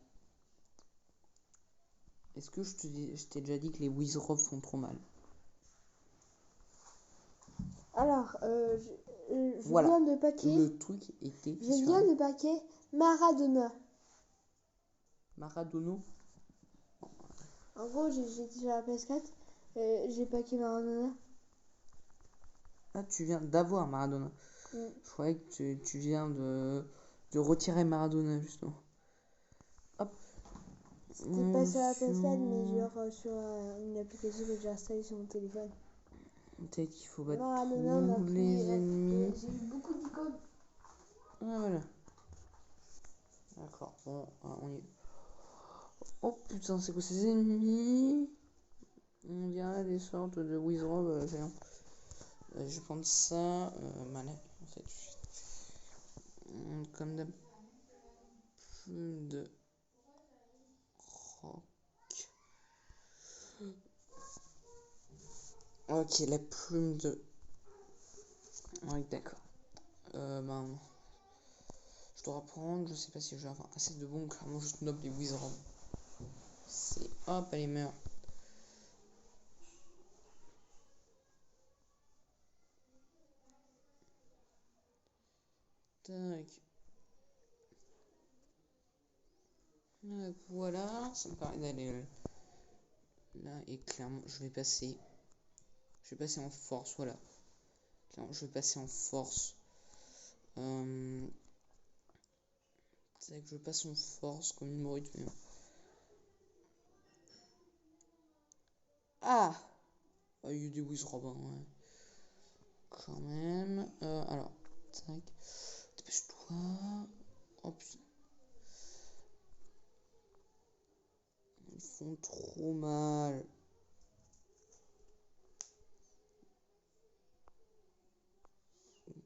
Est-ce que je t'ai déjà dit que les Wizrob font trop mal? Alors, je voilà. viens de paquer. Le truc était. Je viens de paquer Maradona. Maradona. En gros, j'étais sur la PS4. J'ai paqué Maradona. Ah, tu viens d'avoir Maradona. Je croyais que tu viens de retirer Maradona, justement. Hop. C'était pas sur la PS4, mais genre sur une application que j'ai installée sur mon téléphone. Peut-être qu'il faut battre Maradona, tous les ennemis. J'ai eu beaucoup d'icônes. Ah, voilà. D'accord, bon, on y est. Oh putain, c'est quoi ces ennemis? On dirait des sortes de Wizrob. Je vais prendre ça. Malais, en fait. Comme d'hab. Plume de roc. Ok, la plume de. Oui, d'accord. Je dois reprendre. Je sais pas si je vais avoir assez de bons. Clairement, juste noble des Wizrob. C'est hop, elle meurt. Tac. Voilà, ça me paraît d'aller là et clairement je vais passer en force, voilà. Clairement, je vais passer en force. C'est que je passe en force comme une morue. Ah, il y a eu des Wizrob, ouais. Quand même. Alors, tac. Dépêche-toi. Oh putain. Ils font trop mal.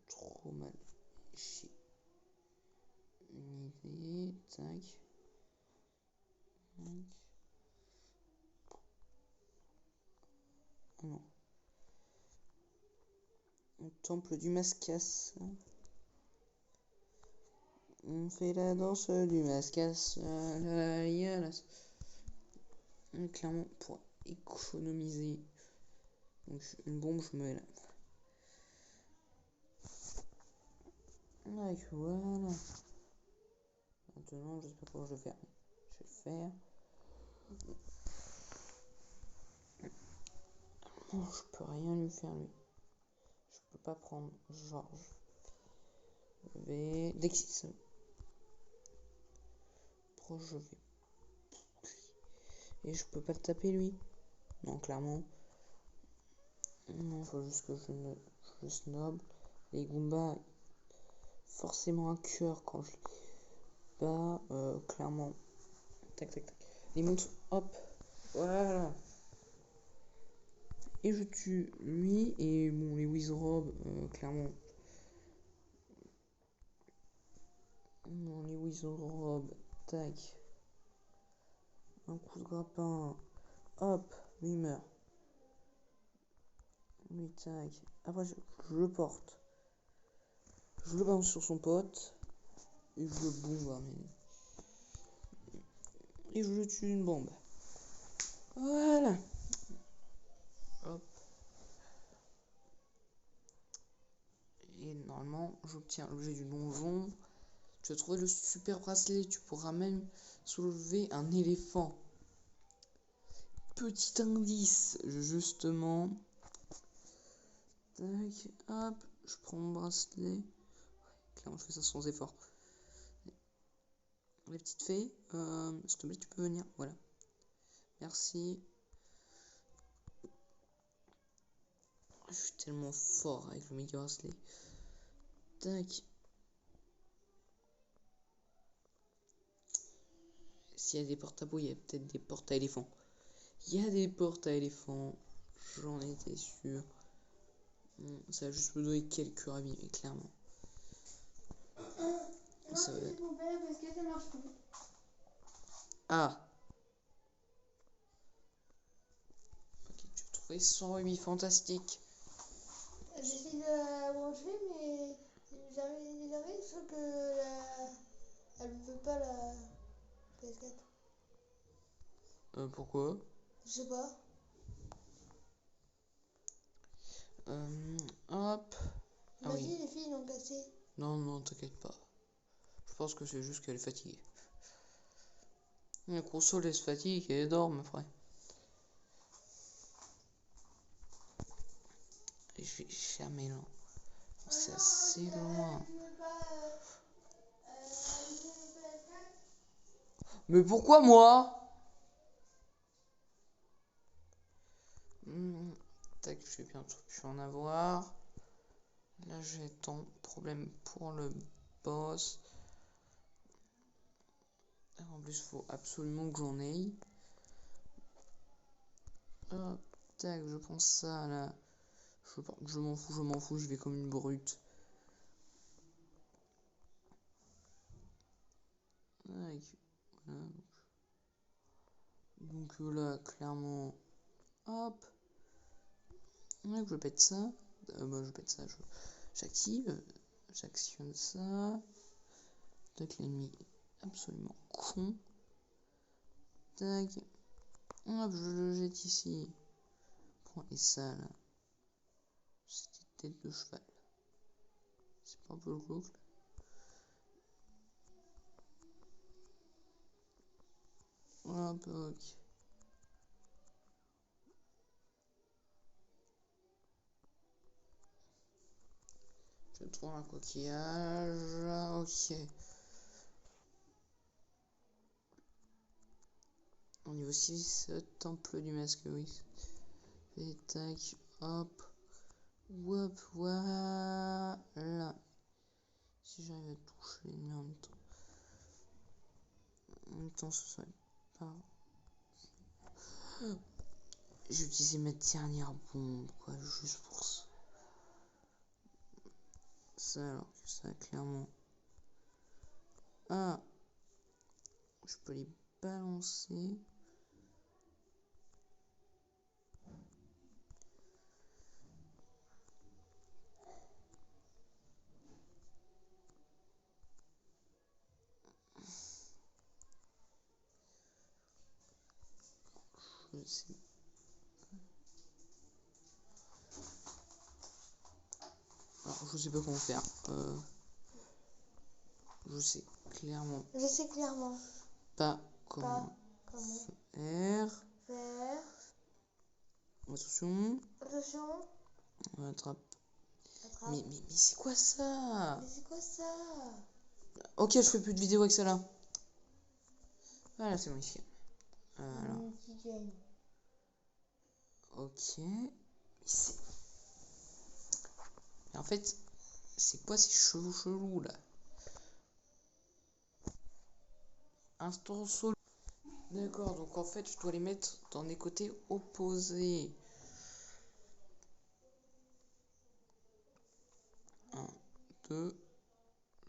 Trop mal. Chier. V, tac. Tac. Ah non. Le temple du Mascas. On fait la danse du Mascas. Clairement, pour économiser. Donc, une bombe, je me mets là. Donc, voilà. Maintenant, je sais pas comment je vais faire. Je vais le faire. Oh, je peux rien lui faire, lui. Je peux pas prendre Georges. Je vais... Dexis. Proche, je vais... Et je peux pas le taper, lui. Non, clairement. Non, faut juste que je snob. Les Goombas, forcément un cœur quand je les bats. Clairement. Tac, tac, tac. Les montres, hop. Voilà. Et je tue lui. Et bon, les Wizrobe, clairement. Non, les Wizrobe. Tac. Un coup de grappin. Hop. Lui meurt. Lui, tac. Après, je le porte. Je le balance sur son pote. Et je le bombarde. Et je le tue une bombe. Voilà. Hop. Et normalement, j'obtiens l'objet du donjon. Tu as trouvé le super bracelet. Tu pourras même soulever un éléphant. Petit indice, justement. Tac, hop. Je prends mon bracelet. Clairement, je fais ça sans effort. Les petites fées, s'il te plaît, tu peux venir. Voilà. Merci. Je suis tellement fort avec le méga bracelet. Tac. S'il y a des portes à bouille, il y a peut-être des portes à éléphants. Il y a des portes à éléphants. J'en étais sûr. Ça va juste me donner quelques ravis, mais clairement. Ça va... parce que ça marche plus. Ah. Ok, tu as trouvé 100 rubis, fantastique. J'essaie de la brancher, mais j'arrive, sauf que elle veut pas la PS4. Pourquoi? Je sais pas. Hop. Ah Vas-y, oui. les filles l'ont cassé. Non, non, t'inquiète pas. Je pense que c'est juste qu'elle est fatiguée. La console, elle se fatigue et elle dort, mon frère. Et je vais jamais là. C'est assez loin. Mais pourquoi moi? Tac, je vais bientôt plus en avoir. Là, j'ai tant de problèmes pour le boss. En plus, il faut absolument que j'en aille. Hop, tac, je prends ça là. Je m'en fous, je vais comme une brute. Tac, voilà. Donc là, clairement, hop. Là, je pète ça. Je pète ça, j'active. J'actionne ça. Tac, l'ennemi absolument con. Tac. Hop, je le jette ici. Et ça là. C'était tête de cheval. C'est pas un peu le glauque là. Hop, ok. Je trouve un coquillage. Ok. Au niveau 6, temple du masque, oui. Et tac, hop. Hop, voilà. Si j'arrive à toucher l'ennemi en même temps. En même temps, ce serait pas... J'ai utilisé ma dernière bombe, quoi, juste pour ça. Ça, alors que ça, clairement... Ah, je peux les balancer. Je sais. Alors, je sais pas comment faire. Je sais clairement Je sais clairement pas comment pas comment faire. faire. Attention, Attention, on attrape. attrape. Mais c'est quoi ça? Mais c'est quoi ça? Ok, je fais plus de vidéos avec ça là. Voilà, c'est bon ici. Alors, Multigame. ok. Mais en fait, c'est quoi ces chelous là? Instant solo. D'accord, donc en fait, je dois les mettre dans des côtés opposés. 1, 2,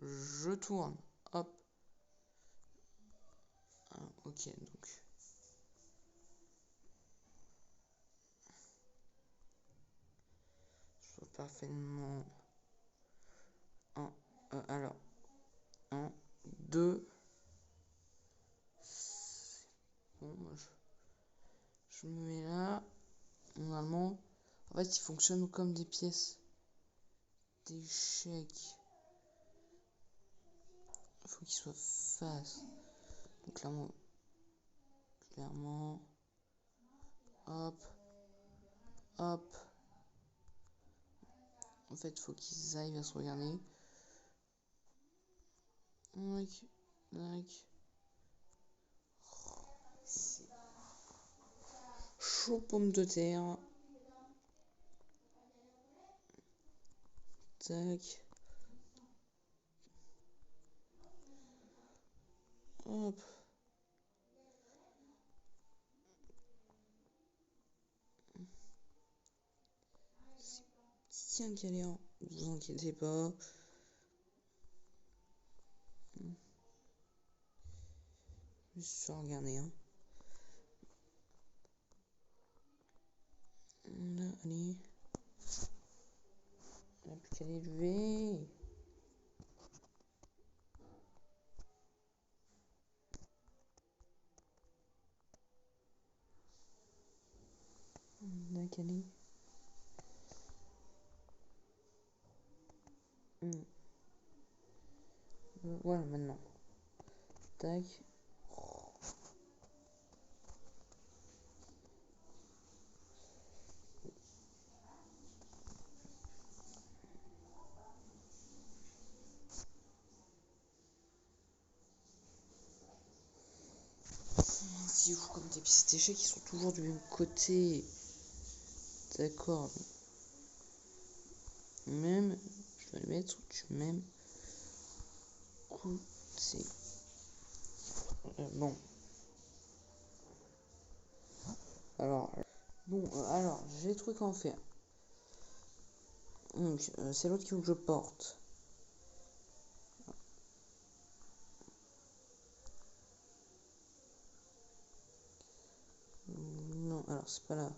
je tourne. Hop. Ok, donc. Je vois parfaitement. Alors. 1, 2. Bon, moi je me mets là. Normalement, en fait, ils fonctionnent comme des pièces d'échecs. Il faut qu'ils soient face. Donc clairement, hop, hop. En fait, il faut qu'ils aillent à se regarder. C'est chaud pomme de terre. Tac. Hop. C'est bien galère, vous inquiétez pas. Juste regarder. Hein. Là, allez. Il n'y a plus qu'à l'élever. Là, allez. Voilà, maintenant. Tac. Si vous comme des pièces d'échecs qui sont toujours du même côté. D'accord. Même, je vais le mettre du même côté. Bon. Alors, j'ai des trucs à en faire. Donc, c'est l'autre qu'il faut que je porte. Non, alors c'est pas là.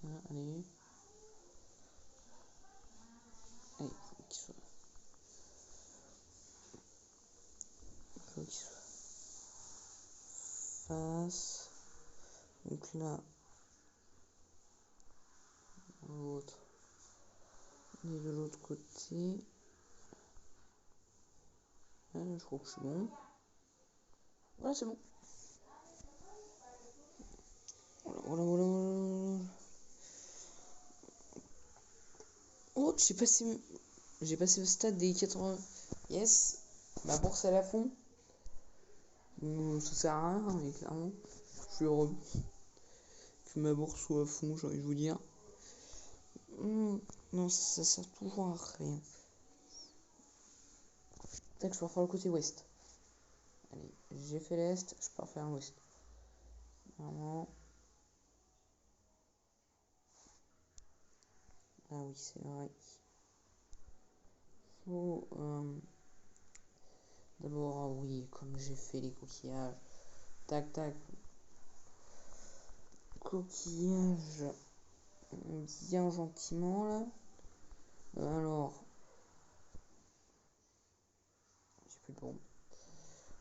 Voilà, allez. Allez, faut qu'il soit. Faut qu'il soit face. Donc là, l'autre. Et de l'autre côté. Je crois que c'est bon. Voilà, c'est bon. Voilà. Oh, j'ai passé le stade des 80. Yes, ma bourse elle est à fond. Ça sert à rien, mais clairement, je suis heureux que ma bourse soit à fond, j'ai envie de vous dire. Non, ça sert toujours à rien. Tac, je vais refaire le côté ouest. Allez, j'ai fait l'est, je pars faire l'ouest. Vraiment. Ah oui, c'est vrai. Faut d'abord, ah oui, comme j'ai fait les coquillages. Tac, tac. Coquillage. Bien gentiment là. Alors. J'ai plus de bombe.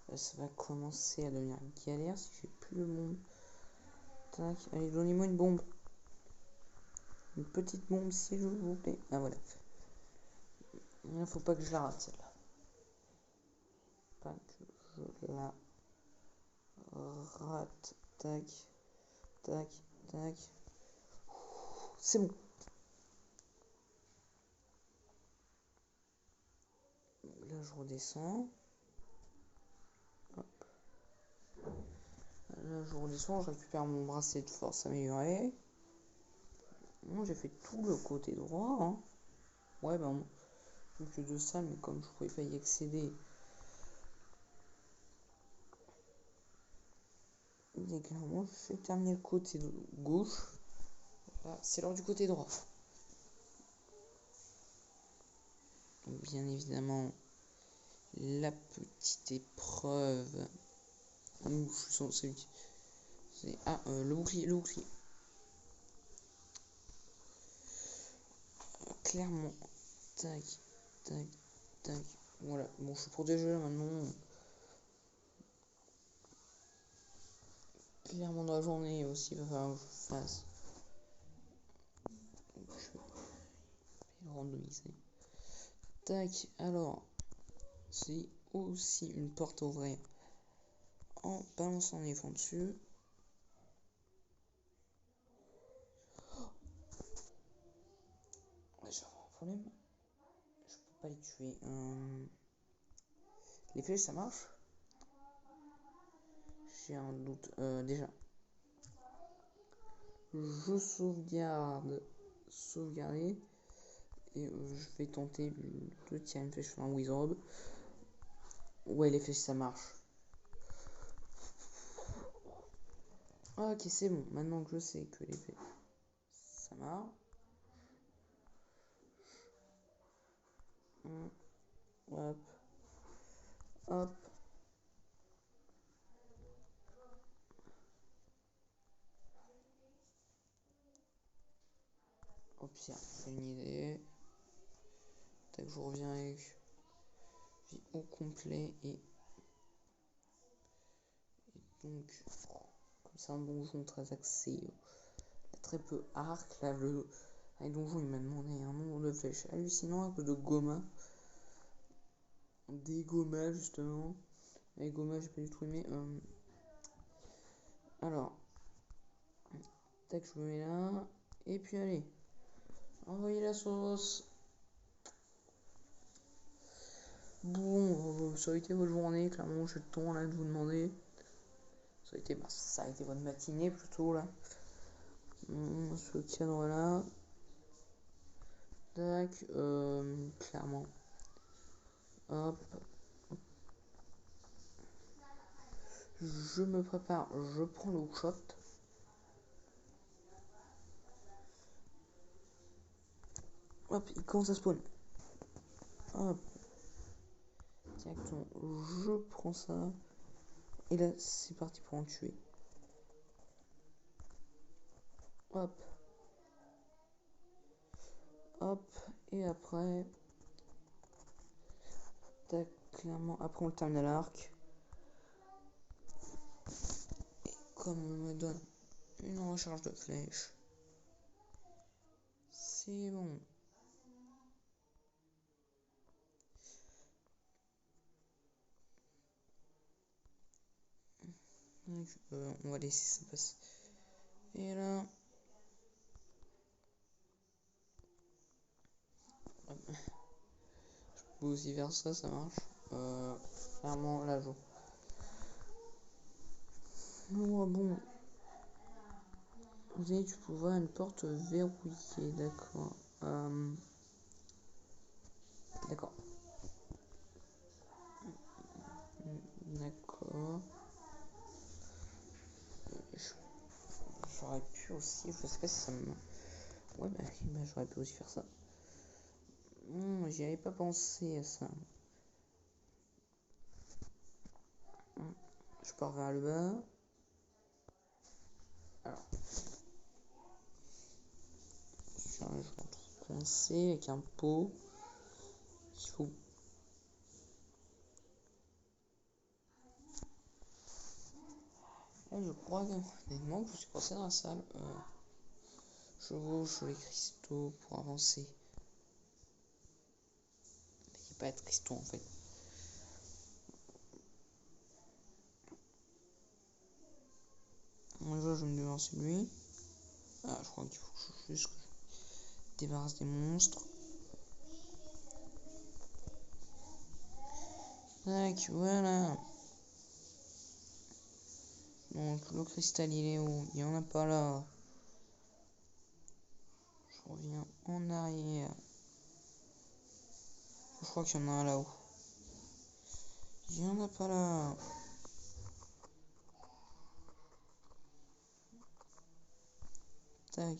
Là, ça va commencer à devenir galère si j'ai plus de bombe. Tac. Allez, donnez-moi une bombe. Une petite bombe s'il vous plaît. Ah voilà. Il faut pas que je la rate celle-là. Pas que je la rate. Tac. Tac. Tac. C'est bon. Là je redescends. Hop. Là je redescends, je récupère mon bracelet de force amélioré. Bon, j'ai fait tout le côté droit. Hein. Ouais, ben, plus que deux salles, mais comme je pouvais pas y accéder. Et clairement, je vais terminer le côté gauche. Là, c'est l'heure du côté droit. Donc, bien évidemment, la petite épreuve où je suis censé utiliser. Ah, le bouclier, le bouclier. Clairement. Tac, tac, tac. Voilà. Bon, je suis protégé là maintenant. Clairement dans la journée aussi, il va falloir que je fasse. Donc, je vais le randomiser. Tac, alors. C'est aussi une porte à ouvrir en balançant les fonds dessus. J'ai un problème. Je peux pas les tuer. Les flèches ça marche? J'ai un doute. Déjà. Je sauvegarde. Sauvegarder. Et je vais tenter de tirer une flèche sur un wizard. Ouais, les flèches ça marche. Ah, ok, c'est bon. Maintenant que je sais que les flèches ça marche. Hop. Hop. Hop, tiens, j'ai une idée. Tac, je reviens avec vie au complet et donc comme c'est un donjon très axé, très peu arc. Là, le donjon il m'a demandé un nombre de flèches hallucinant à cause de Goma. Des Goma justement. Avec Goma, j'ai pas du tout aimé. Alors, tac, je me mets là. Et puis allez, envoyez la sauce. Bon, ça a été votre journée, clairement, j'ai le temps là de vous demander. Ça a été votre matinée plutôt là. Ce cadre là. Tac, clairement. Hop. Je me prépare, je prends le hookshot. Hop, il commence à spawn. Hop. Directement, je prends ça. Et là, c'est parti pour en tuer. Hop. Hop. Et après. Tac, clairement. Après, on le termine à l'arc. Et comme on me donne une recharge de flèche, c'est bon. Donc, on va laisser ça passer. Et là. Hop. Je peux aussi faire ça, ça marche. Clairement, là, je. Bon. Vous avez du pouvoir, une porte verrouillée, d'accord. D'accord. D'accord. aussi, je sais pas si ça me... Ouais, bah j'aurais pu aussi faire ça. J'y avais pas pensé à ça. Je pars vers le bas. Alors. Je vais coincer avec un pot. Il faut... Là, je crois honnêtement que je suis passé dans la salle. Je chevauche les cristaux pour avancer. Il n'y a pas de cristaux en fait. Déjà, je me devance lui. Ah, je crois qu'il faut que je débarrasse des monstres. Tac, voilà. Donc, le cristal, il est où? Il n'y en a pas là. Je reviens en arrière. Je crois qu'il y en a un là-haut. Il n'y en a pas là. Tac.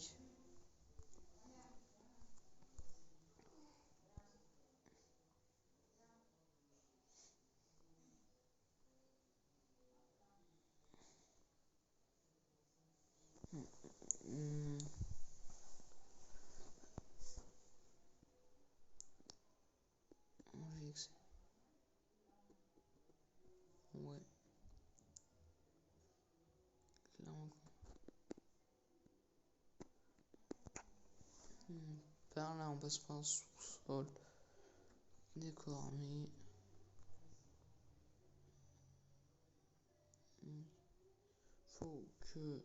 Ouais. Là, par là, on passe par un sous-sol. D'accord, mais... faut que...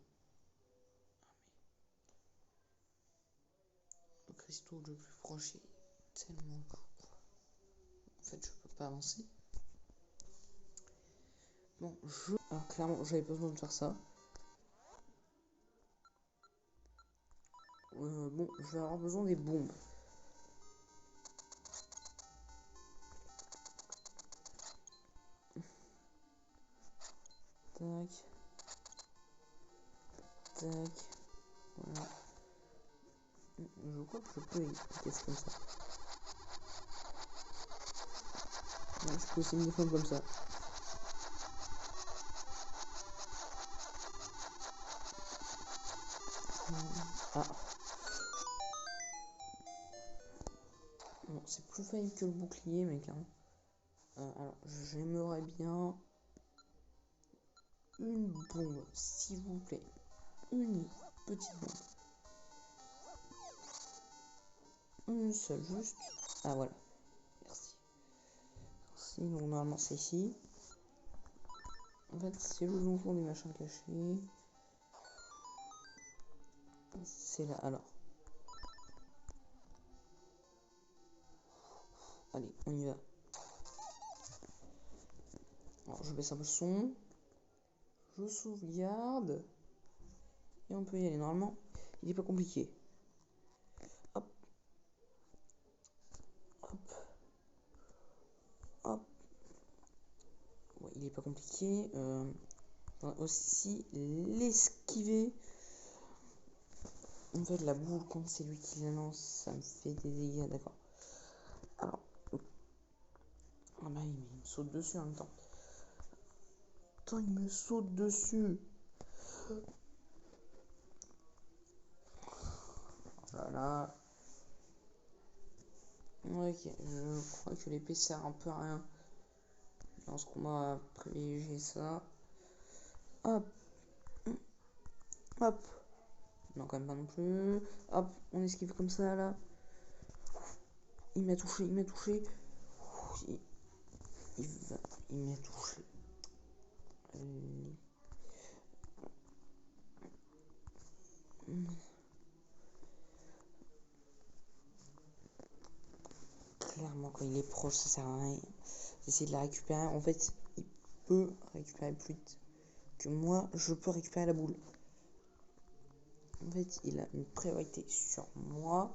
Le cristaux le plus proche est tellement court. En fait, je peux pas avancer. Bon, alors, clairement, j'avais besoin de faire ça. Bon, je vais avoir besoin des bombes. Tac. Tac. Voilà. Je crois que je peux tester comme ça. Ouais, je peux aussi me défendre comme ça. Ah. Bon, c'est plus facile que le bouclier, mec. Hein. Alors, j'aimerais bien une bombe, s'il vous plaît. Une petite bombe. Une seule, juste. Ah, voilà. Merci. Merci. Donc, normalement, c'est ici. En fait, c'est le donjon des machins cachés. C'est là, alors. Allez, on y va. Alors, je baisse un peu le son. Je sauvegarde. Et on peut y aller. Normalement, il n'est pas compliqué. Hop. Hop. Hop. Ouais, il n'est pas compliqué. On va aussi l'esquiver. En fait, la boule, quand c'est lui qui la lance, ça me fait des dégâts, d'accord. Alors. Ah bah, il me saute dessus en même temps. Attends, il me saute dessus. Voilà. Ok, je crois que l'épée sert un peu à rien. Dans ce combat, privilégier ça. Hop. Hop. Non, quand même pas non plus. Hop, on esquive comme ça, là. Il m'a touché, il m'a touché. Il m'a touché. Clairement, quand il est proche, ça sert à rien. J'essaie de la récupérer. En fait, il peut récupérer plus vite que moi. Je peux récupérer la boule. En fait, il a une priorité sur moi.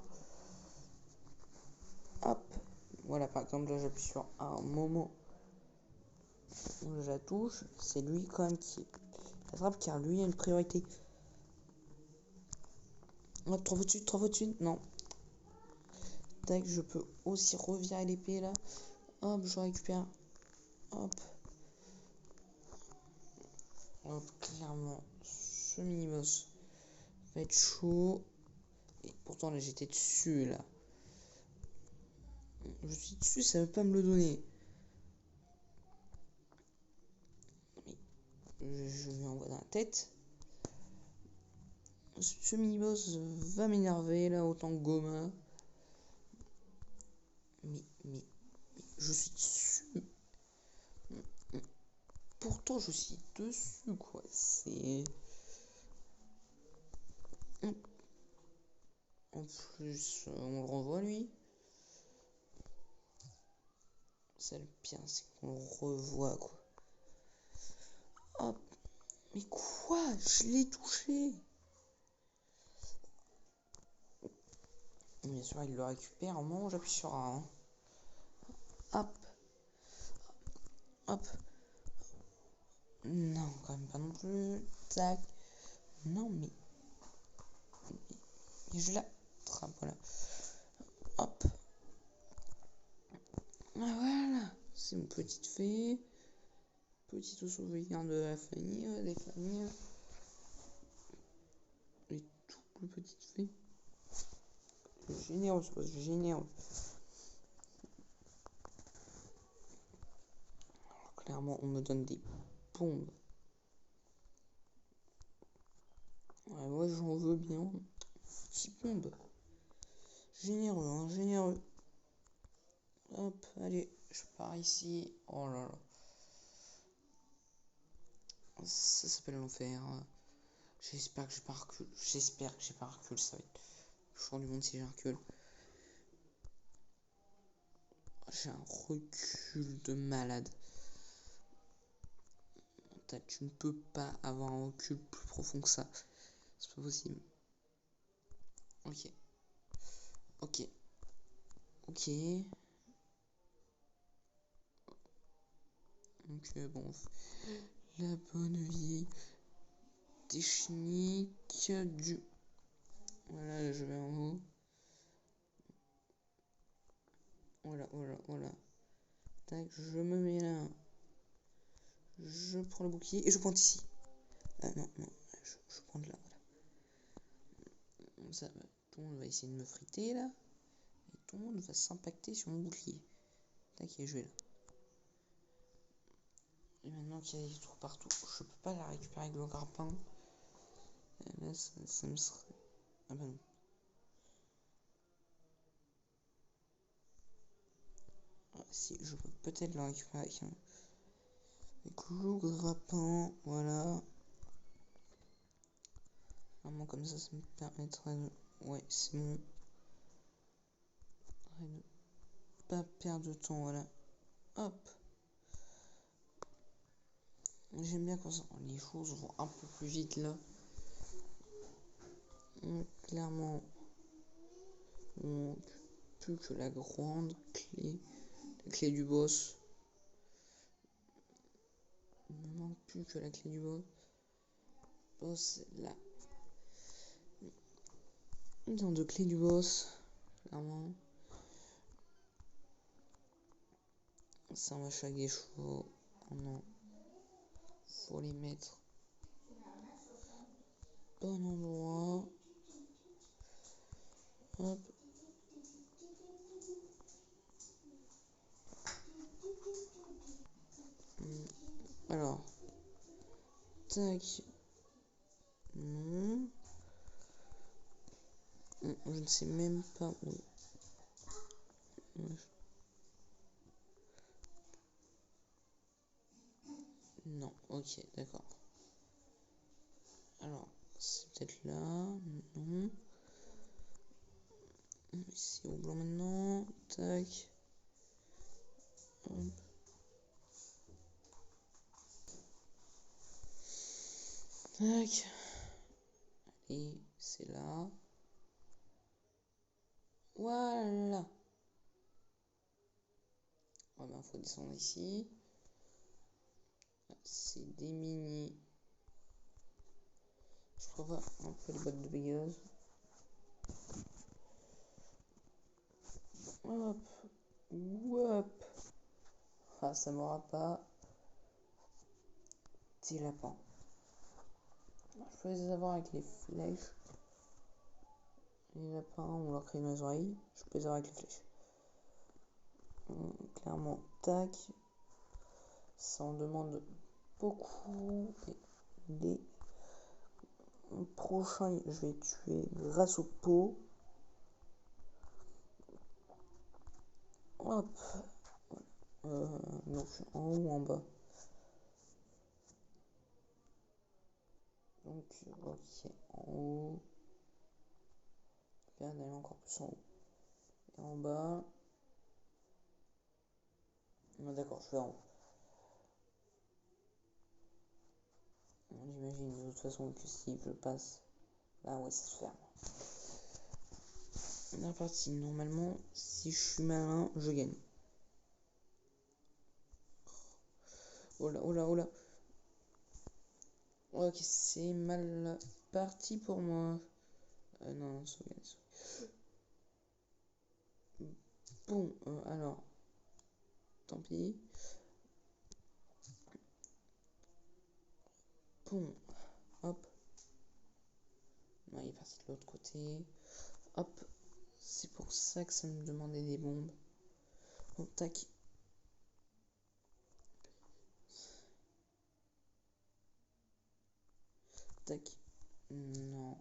Hop. Voilà, par exemple, là, j'appuie sur un moment où je la touche. C'est lui, quand même, qui l'attrape, car lui a une priorité. Hop, 3 fois dessus, non. Tac, je peux aussi revirer l'épée là. Hop, je récupère. Hop. Hop, clairement, ce mini-boss va être chaud. Et pourtant là j'étais dessus là. Je suis dessus, ça veut pas me le donner. Je lui envoie dans la tête. Ce mini-boss va m'énerver là autant que Goma. Mais je suis dessus. Pourtant je suis dessus quoi. C'est. En plus, on le revoit lui. C'est le pire, c'est qu'on le revoit quoi. Hop. Mais quoi? Je l'ai touché. Bien sûr, il le récupère au moment où j'appuie sur A. Hein. Hop. Hop. Non, quand même pas non plus. Tac. Non, mais je l'attrape, voilà. Hop. Ah, voilà. C'est une petite fée. Petite sauvegarde de la famille, des familles. Et toute petite fée. Généreuse, quoi, généreuse. Alors, clairement, on me donne des bombes. Ouais, moi, j'en veux bien. Petite bombe. Généreux, hein, généreux. Hop, allez, je pars ici. Oh là là. Ça s'appelle l'enfer. J'espère que j'ai pas recul. J'espère que j'ai pas recul. Ça va être le choix du monde si j'ai recul. J'ai un recul de malade. Tu ne peux pas avoir un recul plus profond que ça. C'est pas possible. Ok. Ok. Ok. Donc bon. La bonne vieille technique du... Voilà, je vais en haut. Voilà, voilà, voilà. Tac, je me mets là. Je prends le bouclier et je pointe ici. Ah non, non, je pointe là, voilà. Ça, tout le monde va essayer de me friter là. Et tout le monde va s'impacter sur mon bouclier. Tac, et je vais là. Et maintenant qu'il y a des trous partout, je peux pas la récupérer avec le grappin. Et là, ça me serait... Ah bah non. Ah, si, je peux peut-être la récupérer avec le grappin, voilà. Vraiment comme ça me permettrait de... Ouais, c'est bon. De pas perdre de temps, voilà. Hop. J'aime bien quand les choses vont un peu plus vite là. Donc, clairement, il ne manque plus que la grande clé. La clé du boss. Il ne me manque plus que la clé du boss. Boss là. Dans deux clés du boss. Clairement. Ça va chaque des chevaux. Oh non. Faut les mettre au bon endroit. Hop. Alors. Tac. Non. Je ne sais même pas où. Non, ok, d'accord. Alors, c'est peut-être là. Non. C'est au blanc maintenant. Tac. Hop. Tac. Et c'est là. Voilà. Ouais, ben, faut descendre ici. C'est des mini. Je prévois un peu les bottes de bégaz. Hop. Hop. Ah, ça m'aura pas. Des lapins. Je peux les avoir avec les flèches. Les lapins, on leur crée nos oreilles. Je peux les avoir avec les flèches. Clairement, tac. Ça en demande beaucoup. Et les prochains, je vais tuer grâce au pot. Hop. Donc en haut ou en bas. Donc, ok, en haut. Bien, d'aller encore plus en haut. Et en bas. D'accord, je vais en haut. J'imagine de toute façon que si je passe là, ouais, ça se ferme. On est reparti. Normalement, si je suis malin, je gagne. Oh là, oh là, oh là. Ok, c'est mal parti pour moi. Non, sauvegarde. Bon, alors. Tant pis. Bon, hop. Non, il est parti de l'autre côté. Hop. C'est pour ça que ça me demandait des bombes. Bon, tac. Tac. Non.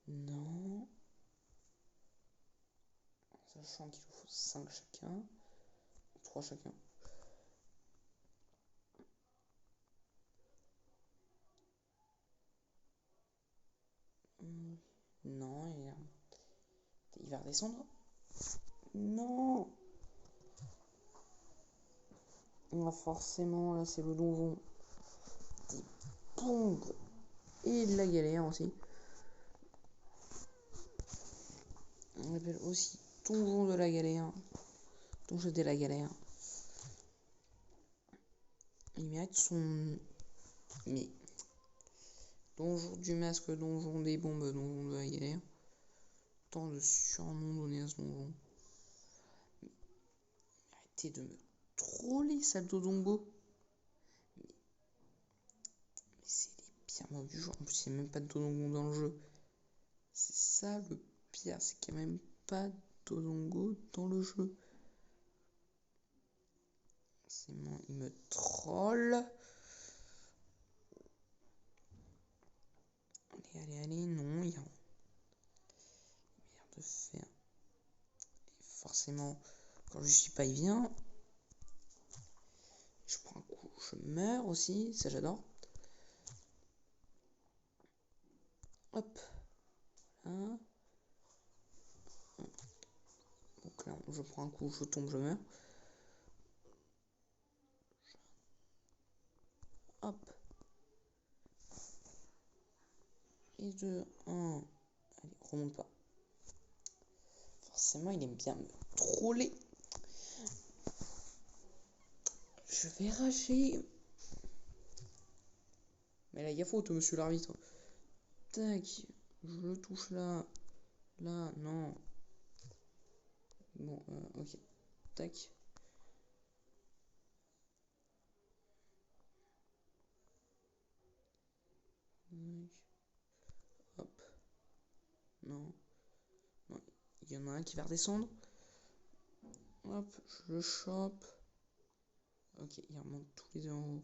Non. Sachant qu'il faut 5 chacun. 3 chacun. Non, il va redescendre. Non. Forcément, là, c'est le donjon. Des bombes. Et de la galère aussi. On l'appelle aussi donjon de la galère. Donjon de la galère. Il mérite son... Mais... Donjon du masque, donjon des bombes, donjon de la galère. Tant de surnoms donnés à ce donjon. Arrêtez de me troller, sale Dodongo. Mais c'est les pires mots du jeu. En plus, il n'y a même pas de Dodongo dans le jeu. C'est ça le pire, c'est qu'il n'y a même pas de Dodongo dans le jeu. C'est bon, il me troll. Allez, non, il y a une manière de faire. Et forcément, quand je suis pas, il vient. Je prends un coup, je meurs aussi, ça j'adore. Hop. Voilà. Donc là, je prends un coup, je tombe, je meurs. Hop. Et 2, 1. Allez, remonte pas. Forcément, il aime bien me troller. Je vais rager. Mais là, il y a faute, monsieur l'arbitre. Tac. Je le touche là. Là, non. Bon, ok. Tac. Hop. Non. Non. Il y en a un qui va redescendre. Hop, je le chope. Ok, il remonte tous les deux en haut.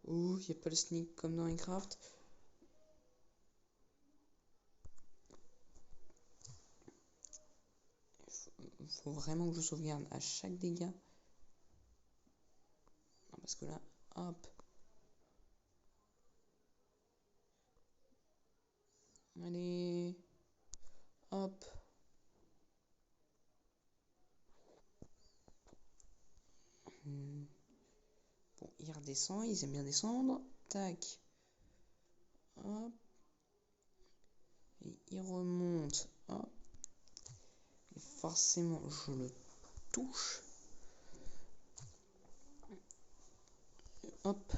Ouh, il n'y a pas le sneak comme dans Minecraft. Il faut vraiment que je sauvegarde à chaque dégât. Non, parce que là, hop. Allez. Hop. Bon, il redescend, ils aiment bien descendre. Tac. Hop. Et il remonte. Hop. Et forcément, je le touche. Hop.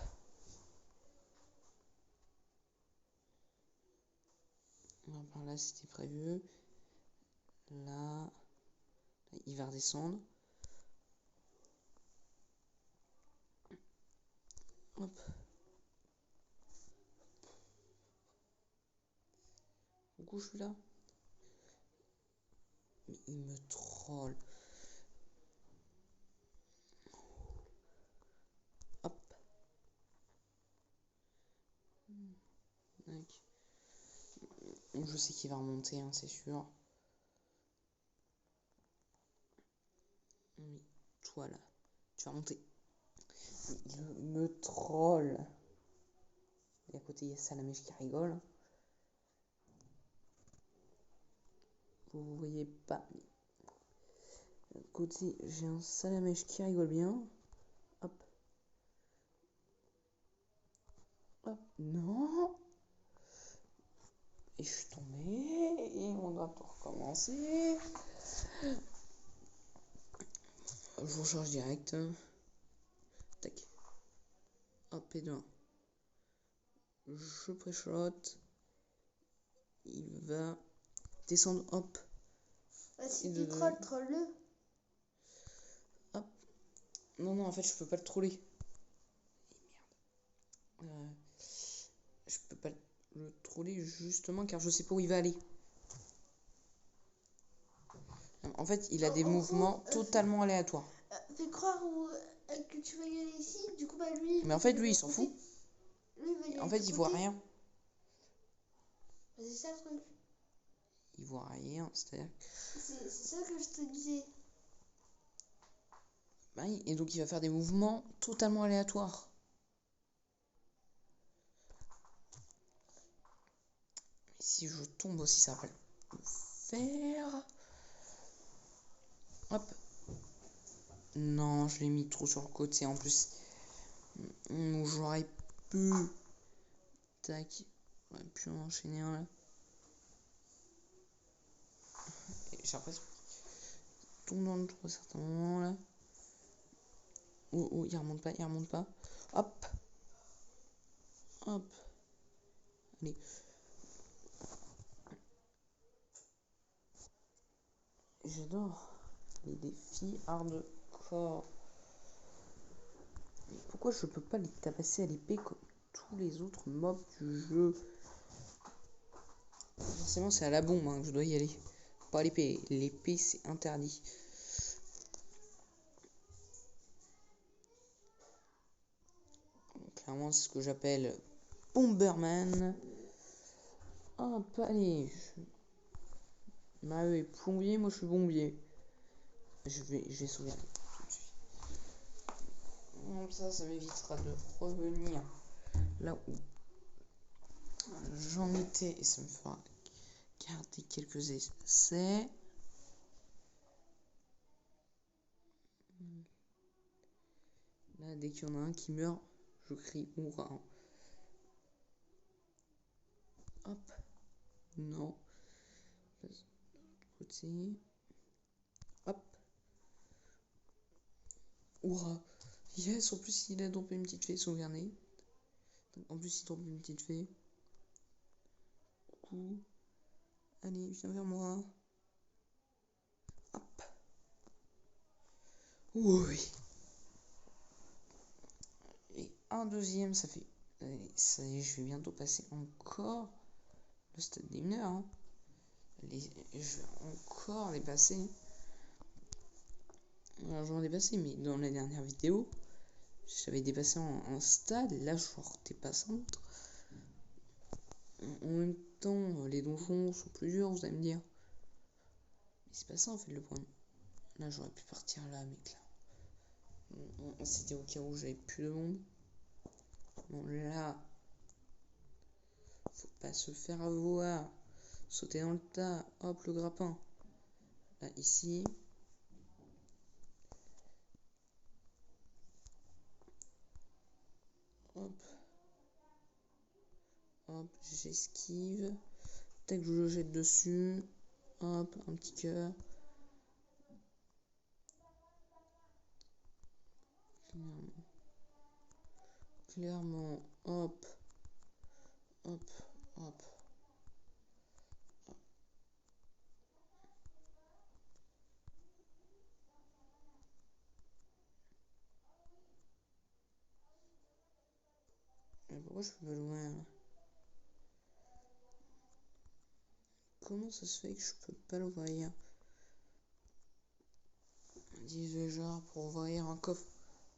Par là, c'était prévu. Là, il va redescendre. Hop. Pourquoi je suis là? Mais il me troll. Hop. Tac. Je sais qu'il va remonter, hein, c'est sûr. Oui, toi là, tu vas remonter. Il me troll. Et à côté, il y a Salamèche qui rigole. Vous voyez pas. À côté, j'ai un Salamèche qui rigole bien. Hop. Hop. Non. Et je suis tombé. Et on doit tout recommencer. Je recharge direct. Tac. Hop, et deux. Je pré-shot. Il va descendre. Hop. Ah, si tu trolls, troll-le. Hop. Non, en fait, je peux pas le troller. Merde. Je peux pas le troller justement car je sais pas où il va aller. En fait, il a des mouvements totalement aléatoires. Fais croire que tu vas y aller ici, du coup, bah lui. Mais en fait, lui, il s'en fout. Lui, il va y aller En fait, il voit rien. Bah, c'est ça le truc. Il voit rien, c'est-à-dire. C'est ça que je te disais. Bah, et donc, il va faire des mouvements totalement aléatoires. Et si je tombe aussi, ça va le faire. Hop. Non, je l'ai mis trop sur le côté en plus. J'aurais pu. Tac. J'aurais pu en enchaîner un là. Et j'ai l'impression qu'il tombe dans le trou à certains moments là. Oh, il remonte pas. Hop. Hop. Allez. J'adore les défis hardcore. Mais pourquoi je peux pas les tabasser à l'épée comme tous les autres mobs du jeu? Forcément, c'est à la bombe hein, que je dois y aller. Pas à l'épée. L'épée, c'est interdit. Clairement, c'est ce que j'appelle Bomberman. Hop, allez. Mario est plombier, moi je suis bombier. Je vais sauvegarder tout de suite. Comme ça m'évitera de revenir là où j'en étais et ça me fera garder quelques essais. Là, dès qu'il y en a un qui meurt, je crie hurrah. Hop. Non. Côté. Hop. Hurrah. Yes, en plus il a droppé une petite fée sauvegardée. En plus il drop une petite fée. Coucou. Allez, viens vers moi. Hop. Oui. Et un deuxième, ça fait. Ça y est, je vais bientôt passer encore le stade des mineurs. Hein. Je vais encore les passer. Alors, j'en ai dépassé, mais dans la dernière vidéo, j'avais dépassé un stade. Là, je dépasse un autre. En même temps, les donjons sont plus durs, vous allez me dire. Mais c'est pas ça en fait le problème. Là, j'aurais pu partir là, mec. Là. C'était au cas où j'avais plus de monde. Bon, là, faut pas se faire avoir. Sauter dans le tas. Hop, le grappin. Là, ici. Hop. Hop, j'esquive. Tac, je le jette dessus. Hop, un petit cœur. clairement, hop, hop, hop. Mais pourquoi je peux pas l'ouvrir là? Comment ça se fait que je peux pas l'ouvrir? On dit déjà pour ouvrir un coffre.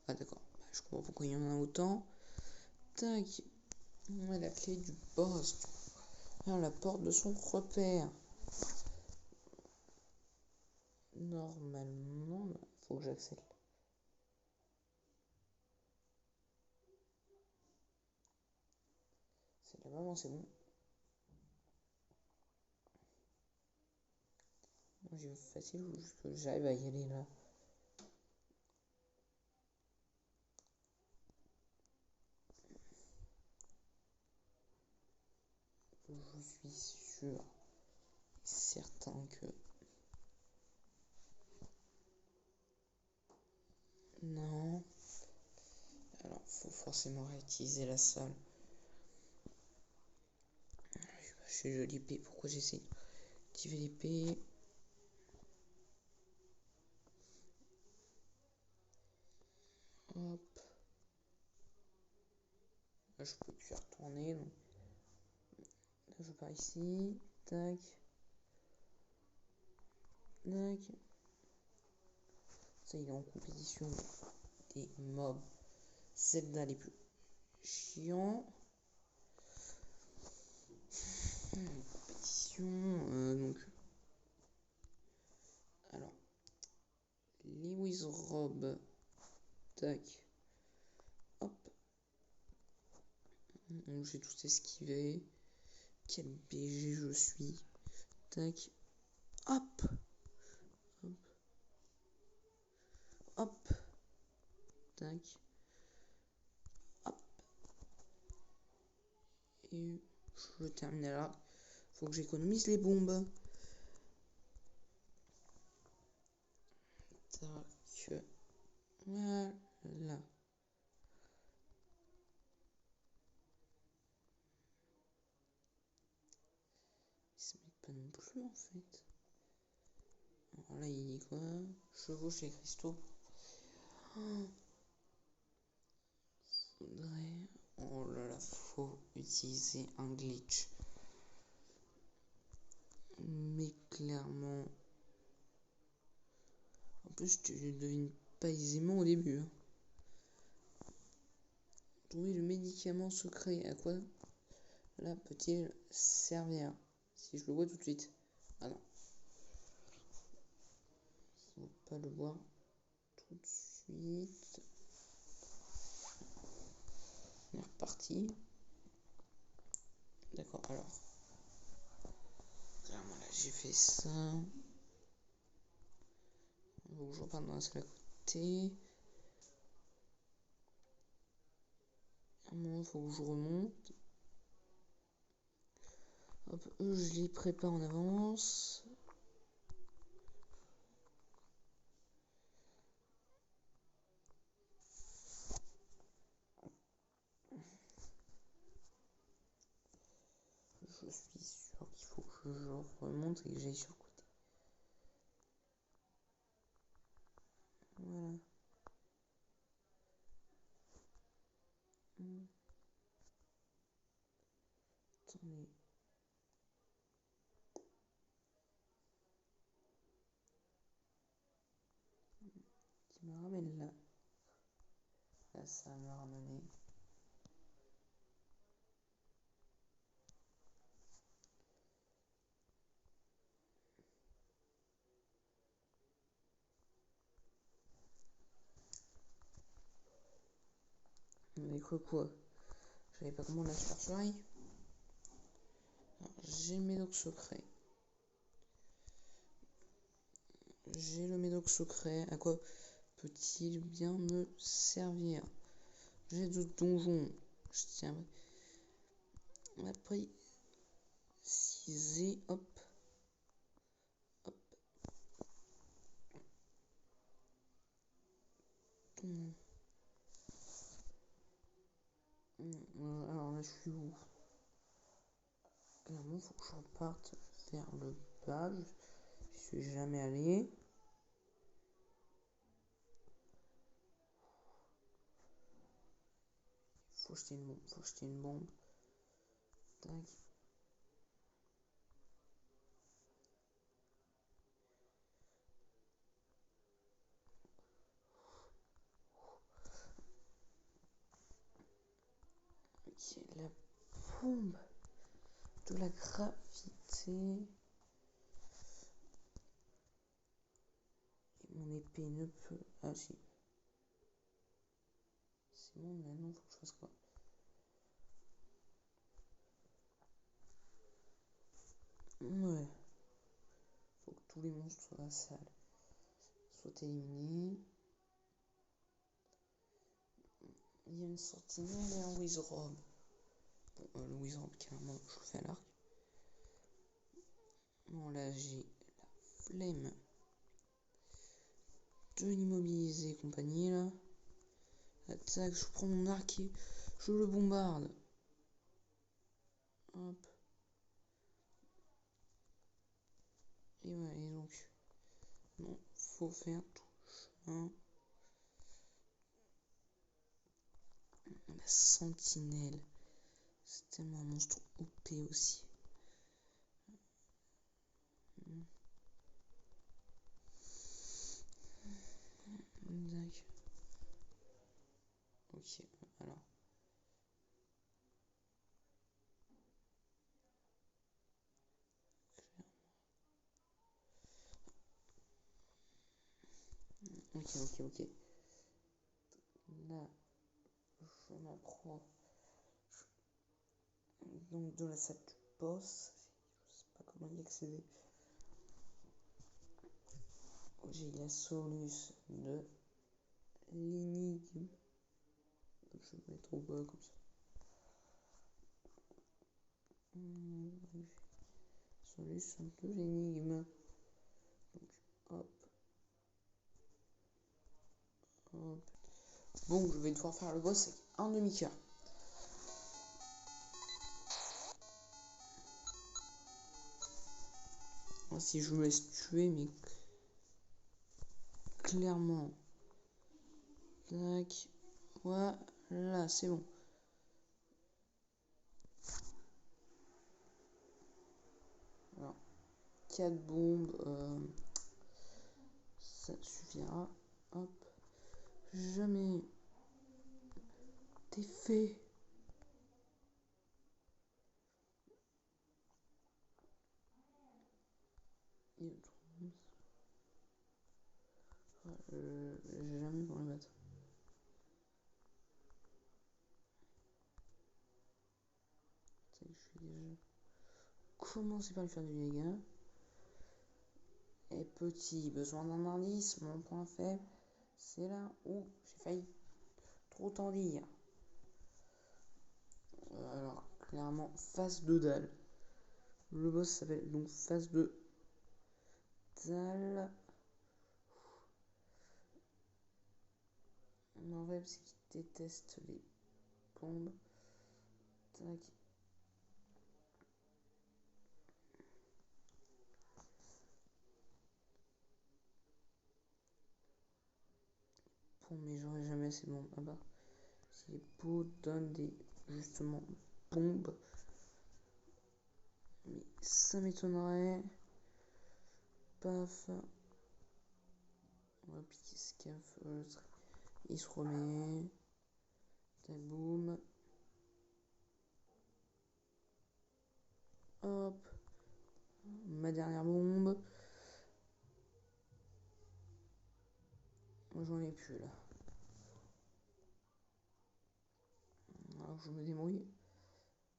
Ah d'accord, bah, je comprends pourquoi il y en a autant. Tac, on a la clé du boss. Ah, la porte de son repère. Normalement, faut que j'accède. C'est là vraiment, c'est bon. Moi j'ai facile ou juste que j'arrive à y aller là. Je suis sûr et certain que... Non. Alors, faut forcément réutiliser la salle. Je suis de l'épée. Pourquoi j'essaie d'activer l'épée? Hop. Là, je peux plus retourner. Donc... Là, je pars ici. Tac. Tac. Ça, il est en compétition des mobs Zelda les plus chiants. Compétition. Donc. Alors. Lewis Rob. Tac. Hop. Donc j'ai tout esquivé. Quel BG je suis. Tac. Hop. Hop. Hop. Tac. Hop. Et je termine là. Faut que j'économise les bombes. Tac. Voilà. Il se met pas non plus en fait. Alors là il dit quoi? Chevauche les cristaux. Faudrait... Oh là là, faut utiliser un glitch. Mais clairement... En plus, tu ne devines pas aisément au début. Hein. Trouver le médicament secret. À quoi là peut-il servir? Si je le vois tout de suite. Ah non. Il ne faut pas le voir tout de suite. On est reparti. D'accord, alors. Clairement, là, j'ai fait ça. Donc, je repars dans la salle à côté. À un moment, il faut que je remonte. Hop, eux, je les prépare en avance. Je suis sûr qu'il faut que je remonte et que j'aille sur le côté. Voilà. Attendez. Qui me ramène là. Là, ça m'a ramené. Mais quoi? Je savais pas comment la faire soirée. J'ai le médoc secret. J'ai le médoc secret. À quoi peut-il bien me servir? J'ai de donjon. Je tiens à préciser. Hop. Hop. Alors là, je suis où? Clairement, faut que je reparte vers le bas. Je suis jamais allé. Faut jeter une bombe. Tac. Ok, la bombe de la gravité. Et mon épée ne peut... Ah si. C'est bon, maintenant faut que je fasse quoi? Ouais. Faut que tous les monstres de la salle soient éliminés. Il y a une sentinelle et un wizard. Bon, le wizard, carrément, je le fais à l'arc. Bon, là, j'ai la flemme de l'immobiliser et compagnie, là. Attaque, je prends mon arc et je le bombarde. Hop. Et ouais, et donc... Non, faut faire tout chemin. La sentinelle. C'est tellement un monstre OP aussi. Tac. Ok, alors. Ok. Là, je m'approche donc de la salle du boss. Je sais pas comment y accéder. J'ai la solution de l'énigme. Je vais me mettre au bas comme ça. Solution de l'énigme. Donc, hop. Hop. Bon, je vais devoir faire le boss avec un demi-cœur. Si je me laisse tuer, mais clairement. Tac. Voilà, c'est bon. Alors, 4 bombes, ça suffira. Hop. Jamais d'effet. J'ai jamais pour le battre. Je suis déjà commencé par lui faire du dégât. Et petit, besoin d'un indice, mon point faible, c'est là où j'ai failli trop t'en dire. Alors, clairement, phase de dalle. Le boss s'appelle donc phase de dalle. Mon rêve, c'est qu'il déteste les bombes. Tac. Bon, mais j'aurais jamais ces bombes. Ah bah, si les pots donnent des, justement, bombes. Mais ça m'étonnerait. Paf. Hop, il se caffe. Il se remet. Tac, boum. Hop. Ma dernière bombe. J'en ai plus là. Alors je me débrouille.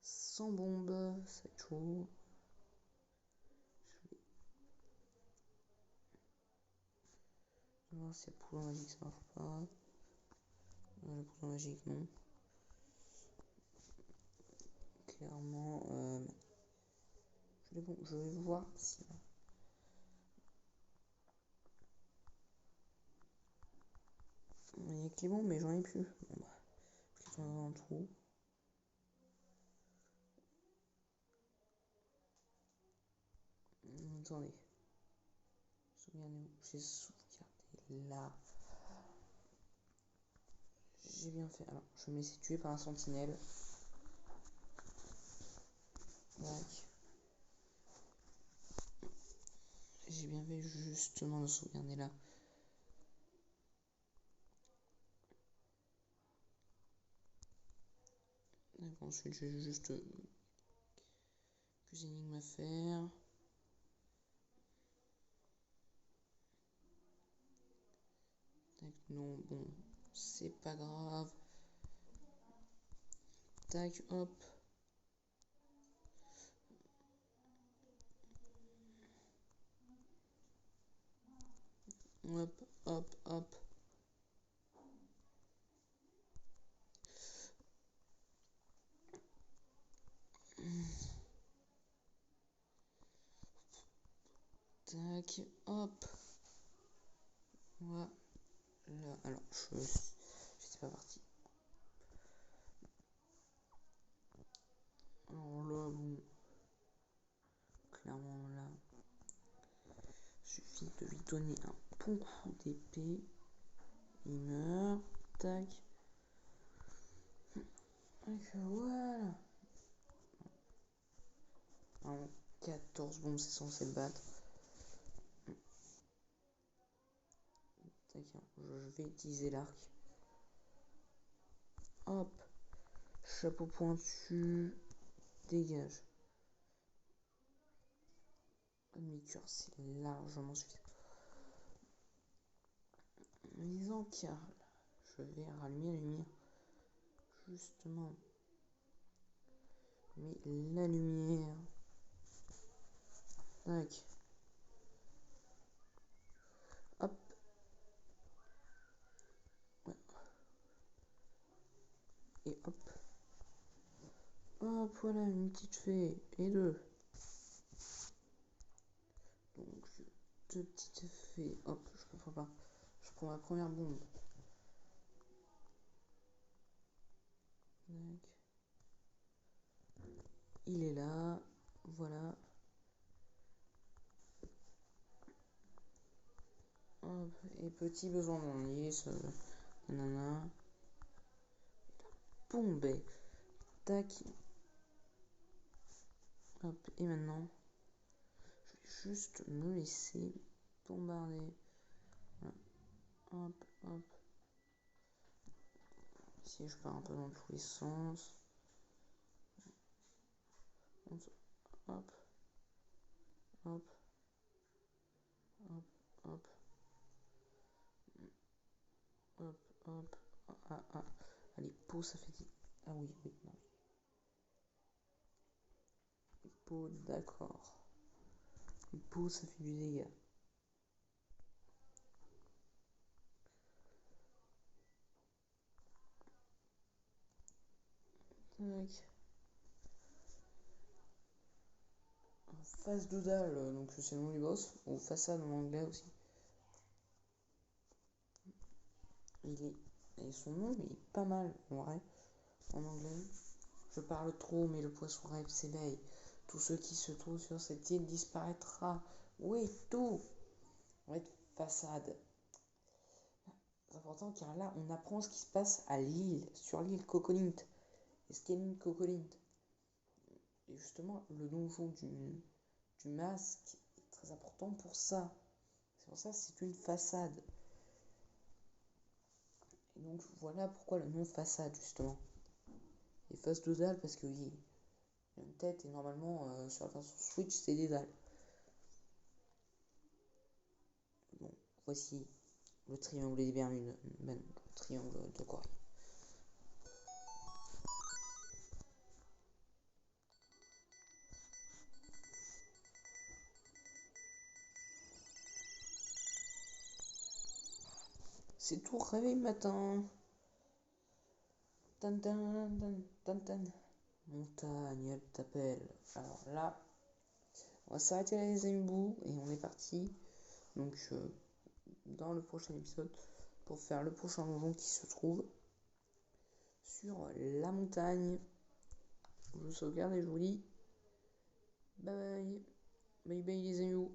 Sans bombe, ça va être chaud. Je vais voir si la poudre magique ça marche pas. La poudre magique non. Clairement, je vais voir si. Il y a que les bombes, mais j'en ai plus. Bon bah, je les tourne dans le trou. Attendez. Sauvegarder où? J'ai sauvegardé là. J'ai bien fait. Alors, je me laisser tuer par un sentinelle. Tac. J'ai bien fait justement de sauvegarder là. D'accord, ensuite j'ai juste plus d'énigmes à faire. Tac, non, bon, c'est pas grave. Tac, hop. Hop, hop, hop. Tac, hop. Voilà. Alors, j'étais pas parti. Alors là, bon. Clairement, là. Suffit de lui donner un bon coup d'épée. Il meurt. Tac. Donc voilà. Alors, 14 bombes, c'est censé le battre. Tac, je vais utiliser l'arc. Hop. Chapeau pointu. Dégage. Demi-cœur, c'est largement suffisant. Mise en carle. Je vais rallumer la lumière. Justement. Mais la lumière. Tac. Hop. Ouais. Et hop. Hop, voilà, une petite fée. Et deux. Donc, deux petites fées. Hop, je comprends pas. Je prends ma première bombe. Tac. Il est là. Voilà. Hop. Et petit besoin d'en lisse. Nanana. Bombe. Tac. Hop. Et maintenant, je vais juste me laisser bombarder. Voilà. Hop, hop. Si je pars un peu dans tous les sens. Hop. Hop. Hop. Hop. Hop. Hop. Ah, ah. Allez, peau, ça fait 10. Ah oui, oui, non. Peau, d'accord. Peau, ça fait du dégât. Tac. Face de dalle, donc c'est le nom du boss, ou façade en anglais aussi. Et son nom il est pas mal en vrai, en anglais. Je parle trop, mais le poisson rêve s'éveille. Tout ce qui se trouve sur cette île disparaîtra. Oui, tout. Ouais, façade. C'est important car là, on apprend ce qui se passe à l'île, sur l'île Coconut. Et ce qu'est l'île Coconut. Et justement, le donjon du masque est très important pour ça. C'est pour ça que c'est une façade. Et donc voilà pourquoi le nom façade justement. Et face de dalle parce que oui, il y a une tête et normalement sur la version Switch c'est des dalles. Bon, voici le triangle des Bermudes, même le triangle de Corée. C'est tout réveil matin. Tan tan tan tan tan. Montagne, elle t'appelle. Alors là, on va s'arrêter là les amis et on est parti. Donc dans le prochain épisode pour faire le prochain donjon qui se trouve sur la montagne. Je sauvegarde et je vous dis bye bye. Bye bye les amis.